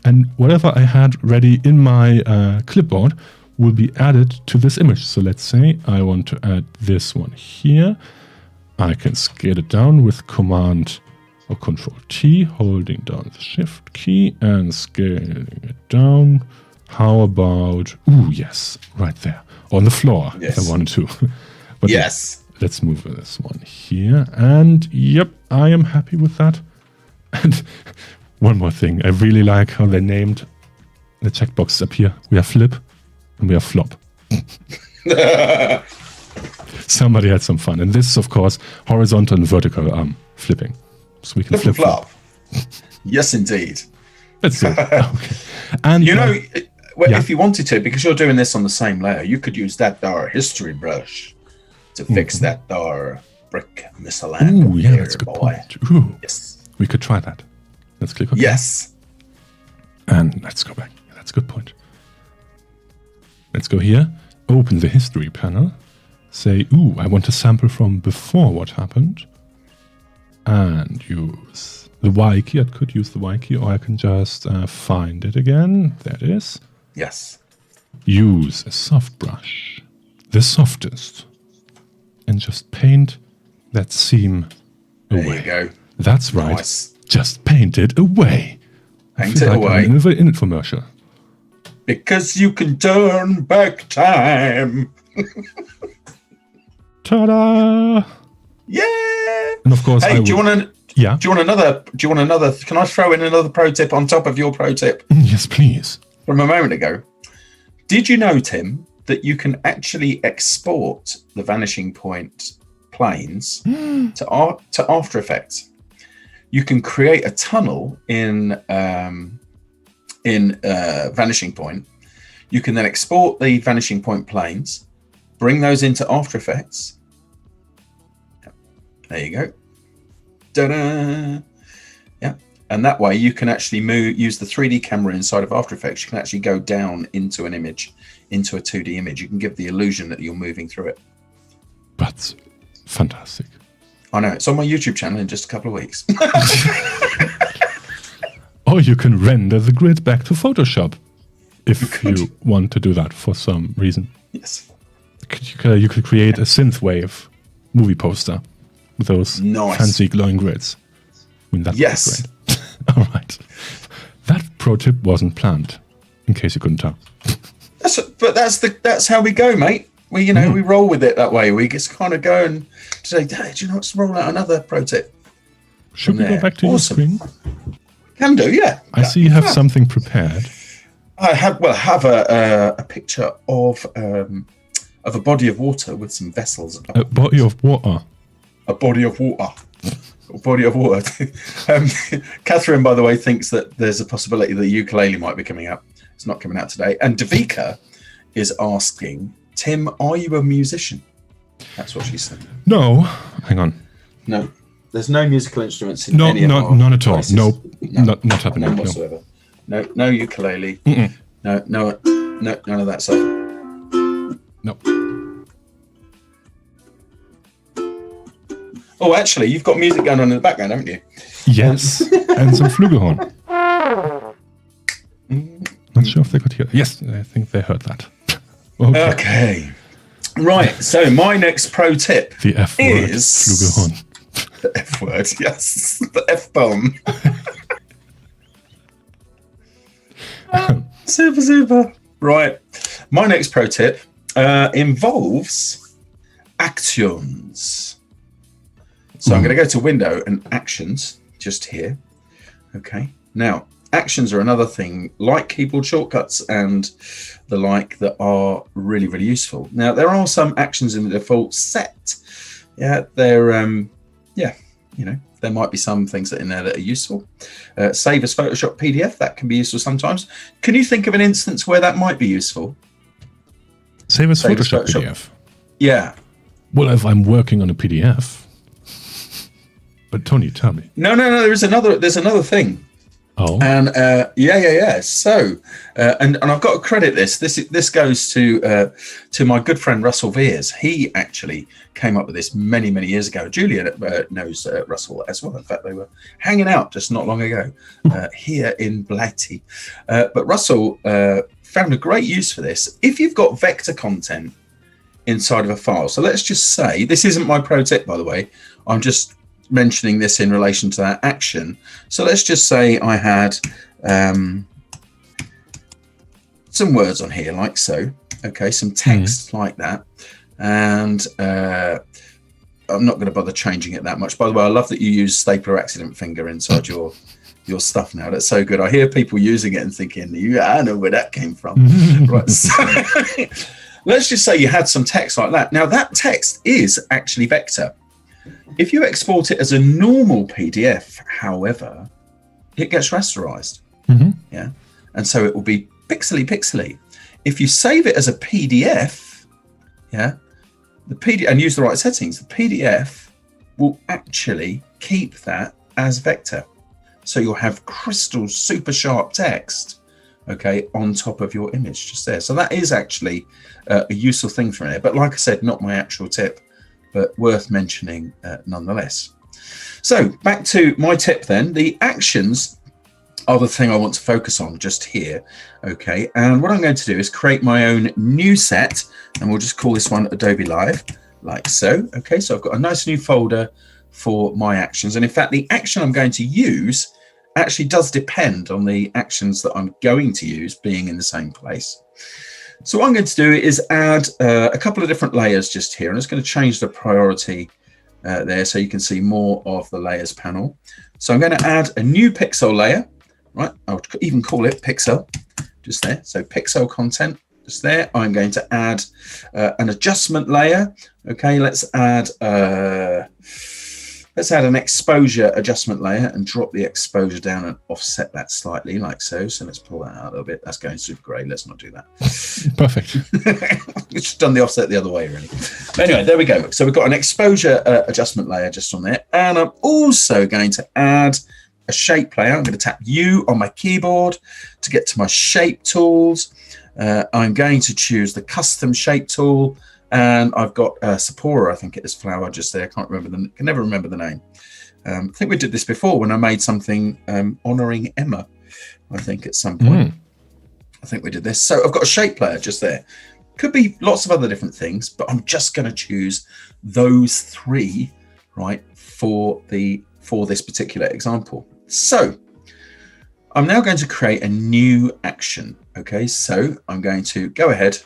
and whatever I had ready in my clipboard will be added to this image. So let's say I want to add this one here. I can scale it down with Command or Control T, holding down the Shift key and scaling it down. How about, ooh, yes, right there, on the floor, Yes. if I wanted to. But Yes. let's move this one here. And yep, I am happy with that. And one more thing, I really like how they named the checkboxes up here. We have flip and we have flop. Somebody had some fun. And this is, of course, horizontal and vertical flipping. So we can Flip and flip. flop. Yes, indeed. Let's do it. Okay. And You know, well, yeah. if you wanted to, because you're doing this on the same layer, you could use that there history brush to fix that there brick misalignment. ooh, yeah, that's a good point. Ooh, Yes. we could try that. Let's click OK. Yes. And let's go back. Yeah, that's a good point. Let's go here. Open the history panel. Say, ooh, I want a sample from before what happened. And use the Y key. I could use the Y key, or I can just find it again. There it is. Yes. Use a soft brush, the softest, and just paint that seam away. There you go. That's right. Nice. Just paint it away. I Paint feel it like I'm away. in an infomercial. Because you can turn back time. Ta-da! Yeah. And of course, Hey, do you want to? Yeah. Do you want another? Do you want another? Can I throw in another pro tip on top of your pro tip Yes, please. from a moment ago? Did you know, Tim, that you can actually export the vanishing point planes to After Effects? You can create a tunnel in in Vanishing Point, you can then export the Vanishing Point planes, bring those into After Effects. There you go. Ta-da! Yeah, and that way you can actually use the 3D camera inside of After Effects. You can actually go down into an image, into a 2D image. You can give the illusion that you're moving through it. That's fantastic. I know, it's on my YouTube channel in just a couple of weeks. Or you can render the grid back to Photoshop if you want to do that for some reason. Yes. You could create a synthwave movie poster with those fancy glowing grids. I mean, that's great. All right. That pro tip wasn't planned, in case you couldn't tell. That's how we go, mate. We we roll with it that way. We just kind of go and say, hey, do you know let's roll out another pro tip. Should we go back to your screen? Can do, yeah. I see you have something prepared. I have a picture of a body of water with some vessels. A body of water. A body of water. A body of water. Catherine, by the way, thinks that there's a possibility that the ukulele might be coming out. It's not coming out today. And Davika is asking, Tim, are you a musician? That's what she said. No. Hang on. No. There's no musical instruments in any of our none at all. places. No, not happening. None whatsoever. No ukulele. No, none of that stuff. No. Oh, actually, you've got music going on in the background, haven't you? Yes, and some Flugehorn. Not sure if they could hear. Yes, I think they heard that. Okay. Right, so my next pro tip the F word is... Flugehorn. The F word, yes. The F-bomb. Super. Right. My next pro tip involves actions. So I'm going to go to Window and Actions, just here. Okay. Now, actions are another thing, like keyboard shortcuts and the like, that are really, really useful. Now, there are some actions in the default set. Yeah, they're... there might be some things that in there that are useful. Save as Photoshop PDF, that can be useful sometimes. Can you think of an instance where that might be useful? Save as Photoshop PDF? Yeah. Well, if I'm working on a PDF. But Tony, tell me. No. There's another thing. Oh. And yeah. So, and I've got to credit this. This goes to my good friend Russell Veers. He actually came up with this many years ago. Julia knows Russell as well. In fact, they were hanging out just not long ago here in Blighty. But Russell found a great use for this. If you've got vector content inside of a file, so let's just say this isn't my pro tip, by the way. I'm just mentioning this in relation to that action. So let's just say I had some words on here like so. Okay, some text like that. And I'm not going to bother changing it that much. By the way, I love that you use stapler accident finger inside your stuff now. That's so good. I hear people using it and thinking, I know where that came from. Right. So let's just say you had some text like that. Now that text is actually vector. If you export it as a normal PDF, however, it gets rasterized. Yeah. And so it will be pixely. If you save it as a PDF, yeah, the PDF, and use the right settings, the PDF will actually keep that as vector. So you'll have crystal super sharp text, okay, on top of your image just there. So that is actually a useful thing from there. But like I said, not my actual tip, but worth mentioning nonetheless. So back to my tip then. The actions are the thing I want to focus on just here. Okay, and what I'm going to do is create my own new set, and we'll just call this one Adobe Live, like so. Okay, so I've got a nice new folder for my actions. And in fact, the action I'm going to use actually does depend on the actions that I'm going to use being in the same place. So what I'm going to do is add a couple of different layers just here. I'm just going to change the priority there so you can see more of the layers panel. So I'm going to add a new pixel layer, right? I'll even call it pixel, just there. So pixel content, just there. I'm going to add an adjustment layer. Okay, let's add Let's add an exposure adjustment layer and drop the exposure down and offset that slightly like so. So let's pull that out a little bit. That's going super grey. Let's not do that. Perfect. It's just done the offset the other way, really. Anyway, there we go. So we've got an exposure adjustment layer just on there. And I'm also going to add a shape layer. I'm going to tap U on my keyboard to get to my shape tools. I'm going to choose the custom shape tool. And I've got Sapora, I think it is flower just there. I can't remember can never remember the name. I think we did this before when I made something honouring Emma, I think at some point. I think we did this. So I've got a shape layer just there. Could be lots of other different things, but I'm just going to choose those 3, right, for this particular example. So I'm now going to create a new action. Okay, so I'm going to go ahead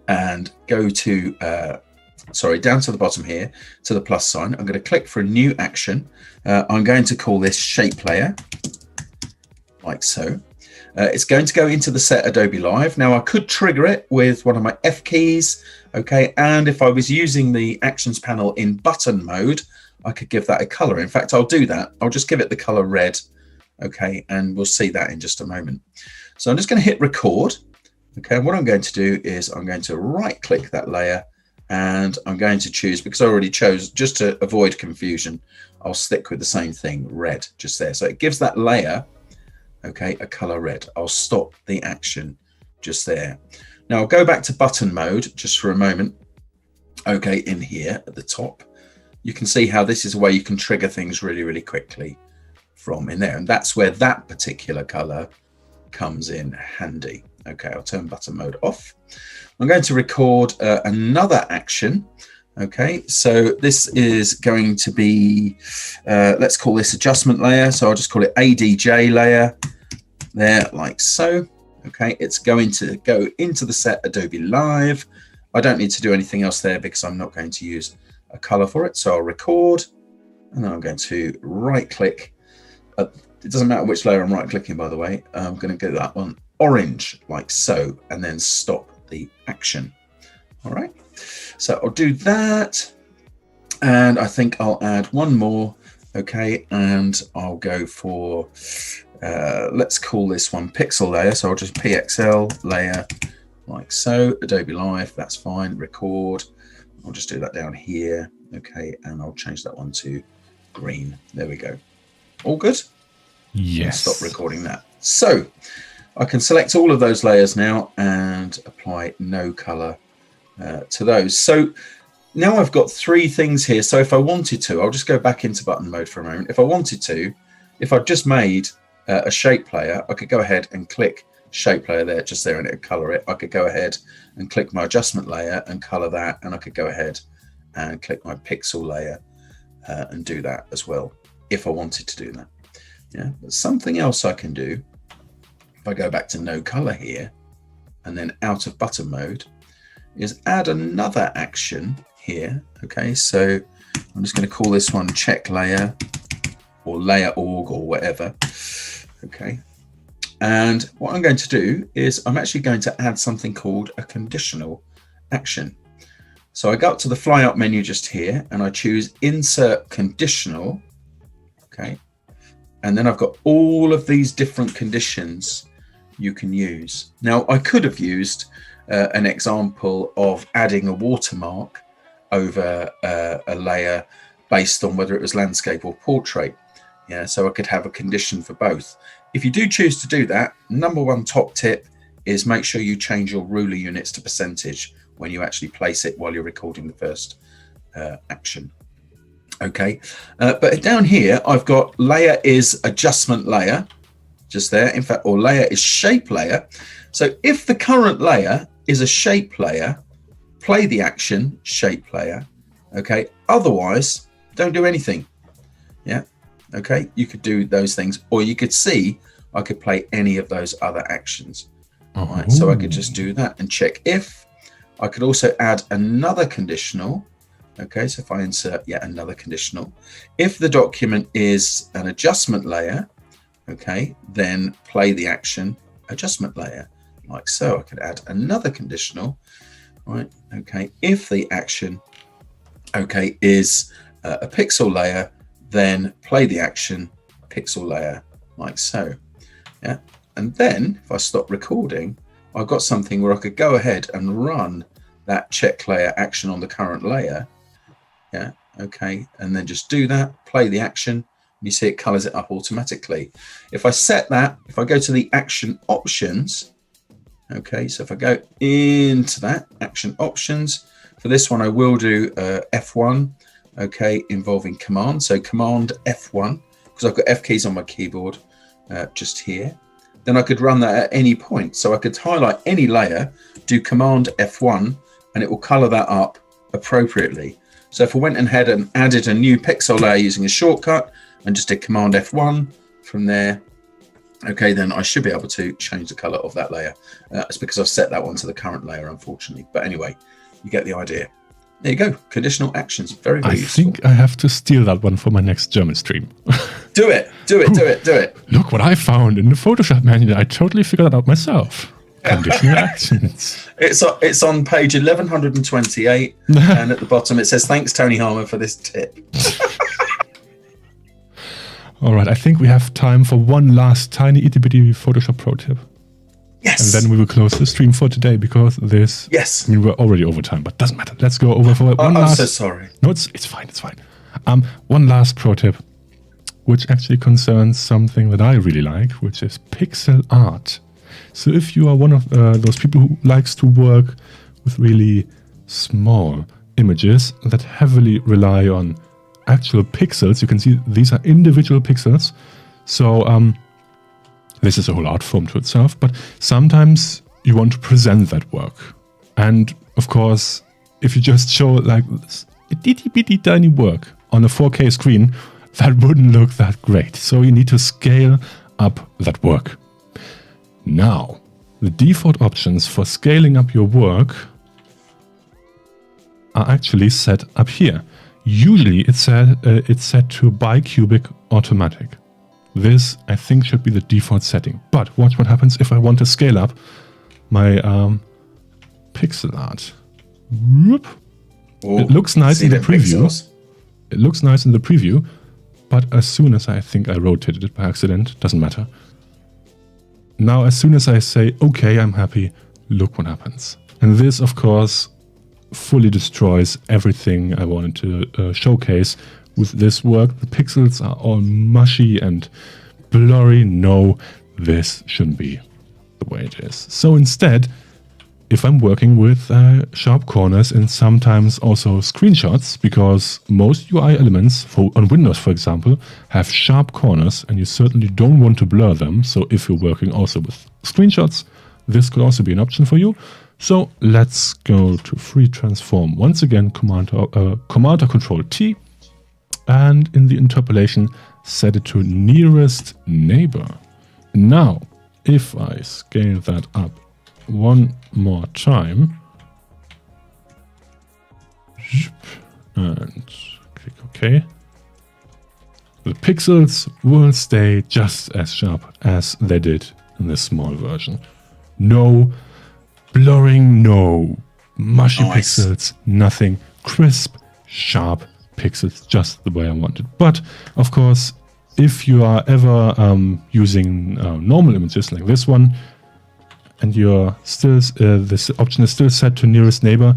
and go to, down to the bottom here, to the plus sign. I'm going to click for a new action. I'm going to call this shape layer, like so. It's going to go into the set Adobe Live. Now I could trigger it with one of my F keys, okay? And if I was using the actions panel in button mode, I could give that a color. In fact, I'll do that. I'll just give it the color red, okay? And we'll see that in just a moment. So I'm just going to hit record. Okay, and what I'm going to do is I'm going to right click that layer and I'm going to choose, because I already chose, just to avoid confusion, I'll stick with the same thing, red, just there. So it gives that layer, okay, a color red. I'll stop the action just there. Now I'll go back to button mode just for a moment. Okay, in here at the top, you can see how this is a way you can trigger things really, really quickly from in there. And that's where that particular color comes in handy. Okay, I'll turn button mode off. I'm going to record another action. Okay, so this is going to be, let's call this adjustment layer. So I'll just call it ADJ layer there, like so. Okay, it's going to go into the set Adobe Live. I don't need to do anything else there because I'm not going to use a color for it. So I'll record and then I'm going to right click. It doesn't matter which layer I'm right clicking, by the way. I'm going to get that one orange like so, and then stop the action. All right, so I'll do that, and I think I'll add one more. Okay, and I'll go for let's call this one pixel layer. So I'll just PXL layer like so. Adobe Live, that's fine. Record. I'll just do that down here. Okay, and I'll change that one to green. There we go. All good. Yes. Stop recording that. So I can select all of those layers now and apply no color to those. So now I've got 3 things here. So if I wanted to, I'll just go back into button mode for a moment. If I wanted to, if I've just made a shape layer, I could go ahead and click shape layer there, just there, and it'll color it. I could go ahead and click my adjustment layer and color that. And I could go ahead and click my pixel layer and do that as well, if I wanted to do that. Yeah, but something else I can do, if I go back to no color here and then out of button mode, is add another action here. Okay, so I'm just going to call this one check layer or layer org or whatever. Okay, and what I'm going to do is I'm actually going to add something called a conditional action. So I go up to the fly up menu just here and I choose insert conditional. Okay, and then I've got all of these different conditions you can use. Now I could have used an example of adding a watermark over a layer based on whether it was landscape or portrait. Yeah, so I could have a condition for both. If you do choose to do that, number 1 top tip is make sure you change your ruler units to percentage when you actually place it while you're recording the first action. Okay, but down here I've got layer is adjustment layer, just there, in fact, or layer is shape layer. So if the current layer is a shape layer, play the action shape layer. Okay, otherwise don't do anything. Yeah, okay, you could do those things, or you could see I could play any of those other actions. All right, so I could just do that and check if. I could also add another conditional. Okay, so if I insert yet another conditional, if the document is an adjustment layer, okay, then play the action adjustment layer, like so. I could add another conditional, right? Okay, if the action, okay, is a pixel layer, then play the action, pixel layer, like so. Yeah. And then if I stop recording, I've got something where I could go ahead and run that check layer action on the current layer. Yeah. Okay. And then just do that, play the action. You see it colors it up automatically. If I set that, if I go to the action options, okay, so if I go into that action options, for this one, I will do F1, okay, involving command. So command F1, because I've got F keys on my keyboard just here. Then I could run that at any point. So I could highlight any layer, do command F1, and it will color that up appropriately. So if I went ahead and added a new pixel layer using a shortcut and just did command F1 from there, okay, then I should be able to change the color of that layer. It's because I've set that one to the current layer, unfortunately. But anyway, you get the idea. There you go. Conditional actions. Very, very useful. I think I have to steal that one for my next German stream. Do it. Look what I found in the Photoshop manual. I totally figured that out myself. Conditional actions. It's on page 1128, and at the bottom it says, "Thanks, Tony Harmer, for this tip." All right, I think we have time for one last tiny itty bitty Photoshop pro tip. Yes. And then we will close the stream for today because this. Yes. I mean, we're already over time, but doesn't matter. Let's go over for one I'm last. so sorry. No, it's fine. It's fine. One last pro tip, which actually concerns something that I really like, which is pixel art. So if you are one of those people who likes to work with really small images that heavily rely on actual pixels, you can see these are individual pixels. So this is a whole art form to itself, but sometimes you want to present that work. And of course, if you just show like this itty bitty tiny work on a 4K screen, that wouldn't look that great. So you need to scale up that work. Now, the default options for scaling up your work are actually set up here. Usually it's set to bicubic automatic. This, I think, should be the default setting. But watch what happens if I want to scale up my pixel art. Whoop. Oh, it looks nice in the preview. Pixels. It looks nice in the preview, but as soon as I think I rotated it by accident, doesn't matter. Now, as soon as I say, okay, I'm happy, look what happens. And this, of course, fully destroys everything I wanted to showcase with this work. The pixels are all mushy and blurry. No, this shouldn't be the way it is. So instead, if I'm working with sharp corners and sometimes also screenshots, because most UI elements on Windows, for example, have sharp corners and you certainly don't want to blur them. So if you're working also with screenshots, this could also be an option for you. So let's go to free transform. Once again, Command or Control T, and in the interpolation, set it to nearest neighbor. Now, if I scale that up one more time and click OK, the pixels will stay just as sharp as they did in the small version. No blurring, no mushy pixels, nothing. Crisp, sharp pixels, just the way I want it. But of course, if you are ever using normal images like this one, and you're still this option is still set to nearest neighbor,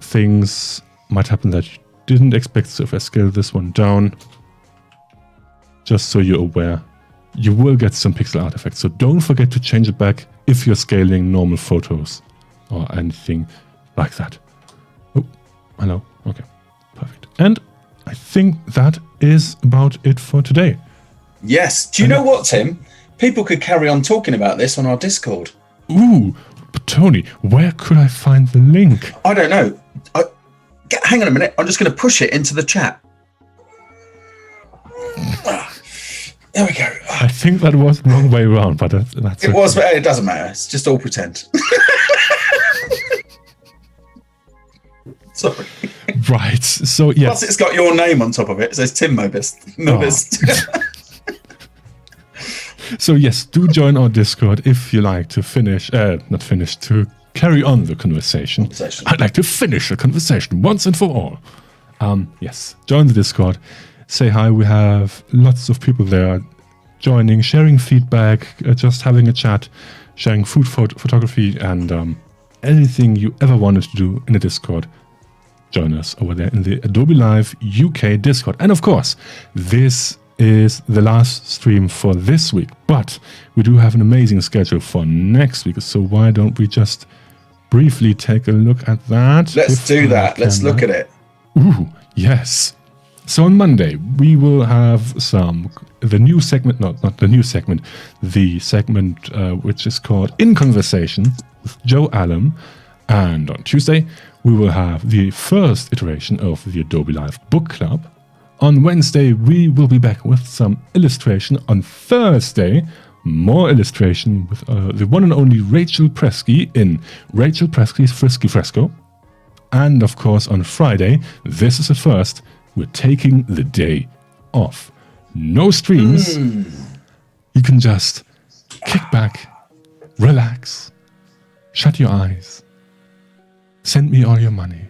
things might happen that you didn't expect. So if I scale this one down, just so you're aware, you will get some pixel artifacts. So don't forget to change it back if you're scaling normal photos or anything like that. Oh, hello. Okay, perfect. And I think that is about it for today. Yes. Do you know what, Tim? People could carry on talking about this on our Discord. Ooh, but Tony, where could I find the link? I don't know. Hang on a minute. I'm just going to push it into the chat. There we go. I think that was the wrong way around, but that's it. Was, but it doesn't matter. It's just all pretend. Sorry. Right. So, yes. Plus, it's got your name on top of it. It says Tim Möbest. Möbest. So, yes, do join our Discord if you like to to carry on the conversation. I'd like to finish the conversation once and for all. Yes, join the Discord. Say hi. We have lots of people there joining, sharing feedback, just having a chat, sharing food photography, and anything you ever wanted to do in the Discord. Join us over there in the Adobe Live UK Discord. And of course, this is the last stream for this week, but we do have an amazing schedule for next week. So why don't we just briefly take a look at that? Let's do that. Let's look at it. Ooh, yes. So on Monday, we will have the new segment, not the new segment, the segment which is called In Conversation with Joe Allen. And on Tuesday, we will have the first iteration of the Adobe Live Book Club. On Wednesday, we will be back with some illustration. On Thursday, more illustration with the one and only Rachel Presky in Rachel Presky's Frisky Fresco. And of course, on Friday, this is a first, we're taking the day off. No streams. You can just kick back, relax, shut your eyes, send me all your money.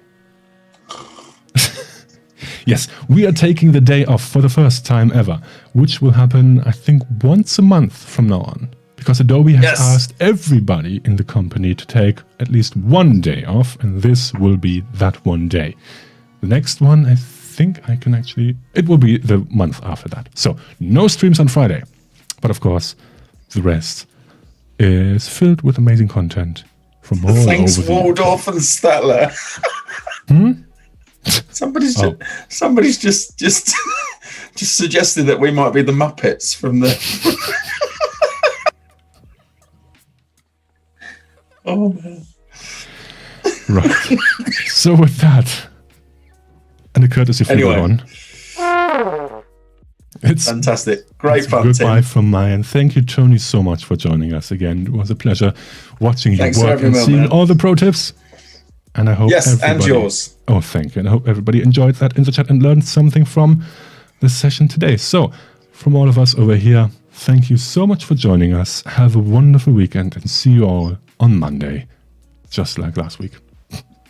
Yes, we are taking the day off for the first time ever, which will happen, I think, once a month from now on. Because Adobe has asked everybody in the company to take at least one day off, and this will be that one day. The next one, I think I can actually... It will be the month after that. So, no streams on Friday. But of course, the rest is filled with amazing content from all Thanks, over the Waldorf and Statler. Somebody's just suggested that we might be the Muppets from the... Oh, man. Right. So with that, and a courtesy from everyone, it's fantastic. Great fun, goodbye Tim. from my end. Thank you, Tony, so much for joining us again. It was a pleasure watching you work and seeing all the pro tips. And I hope and yours. Oh, thank you. And I hope everybody enjoyed that in the chat and learned something from this session today. So, from all of us over here, thank you so much for joining us. Have a wonderful weekend and see you all on Monday, just like last week.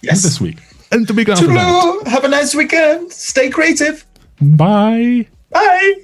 Yes. And this week. And the week after that. Have a nice weekend. Stay creative. Bye. Bye.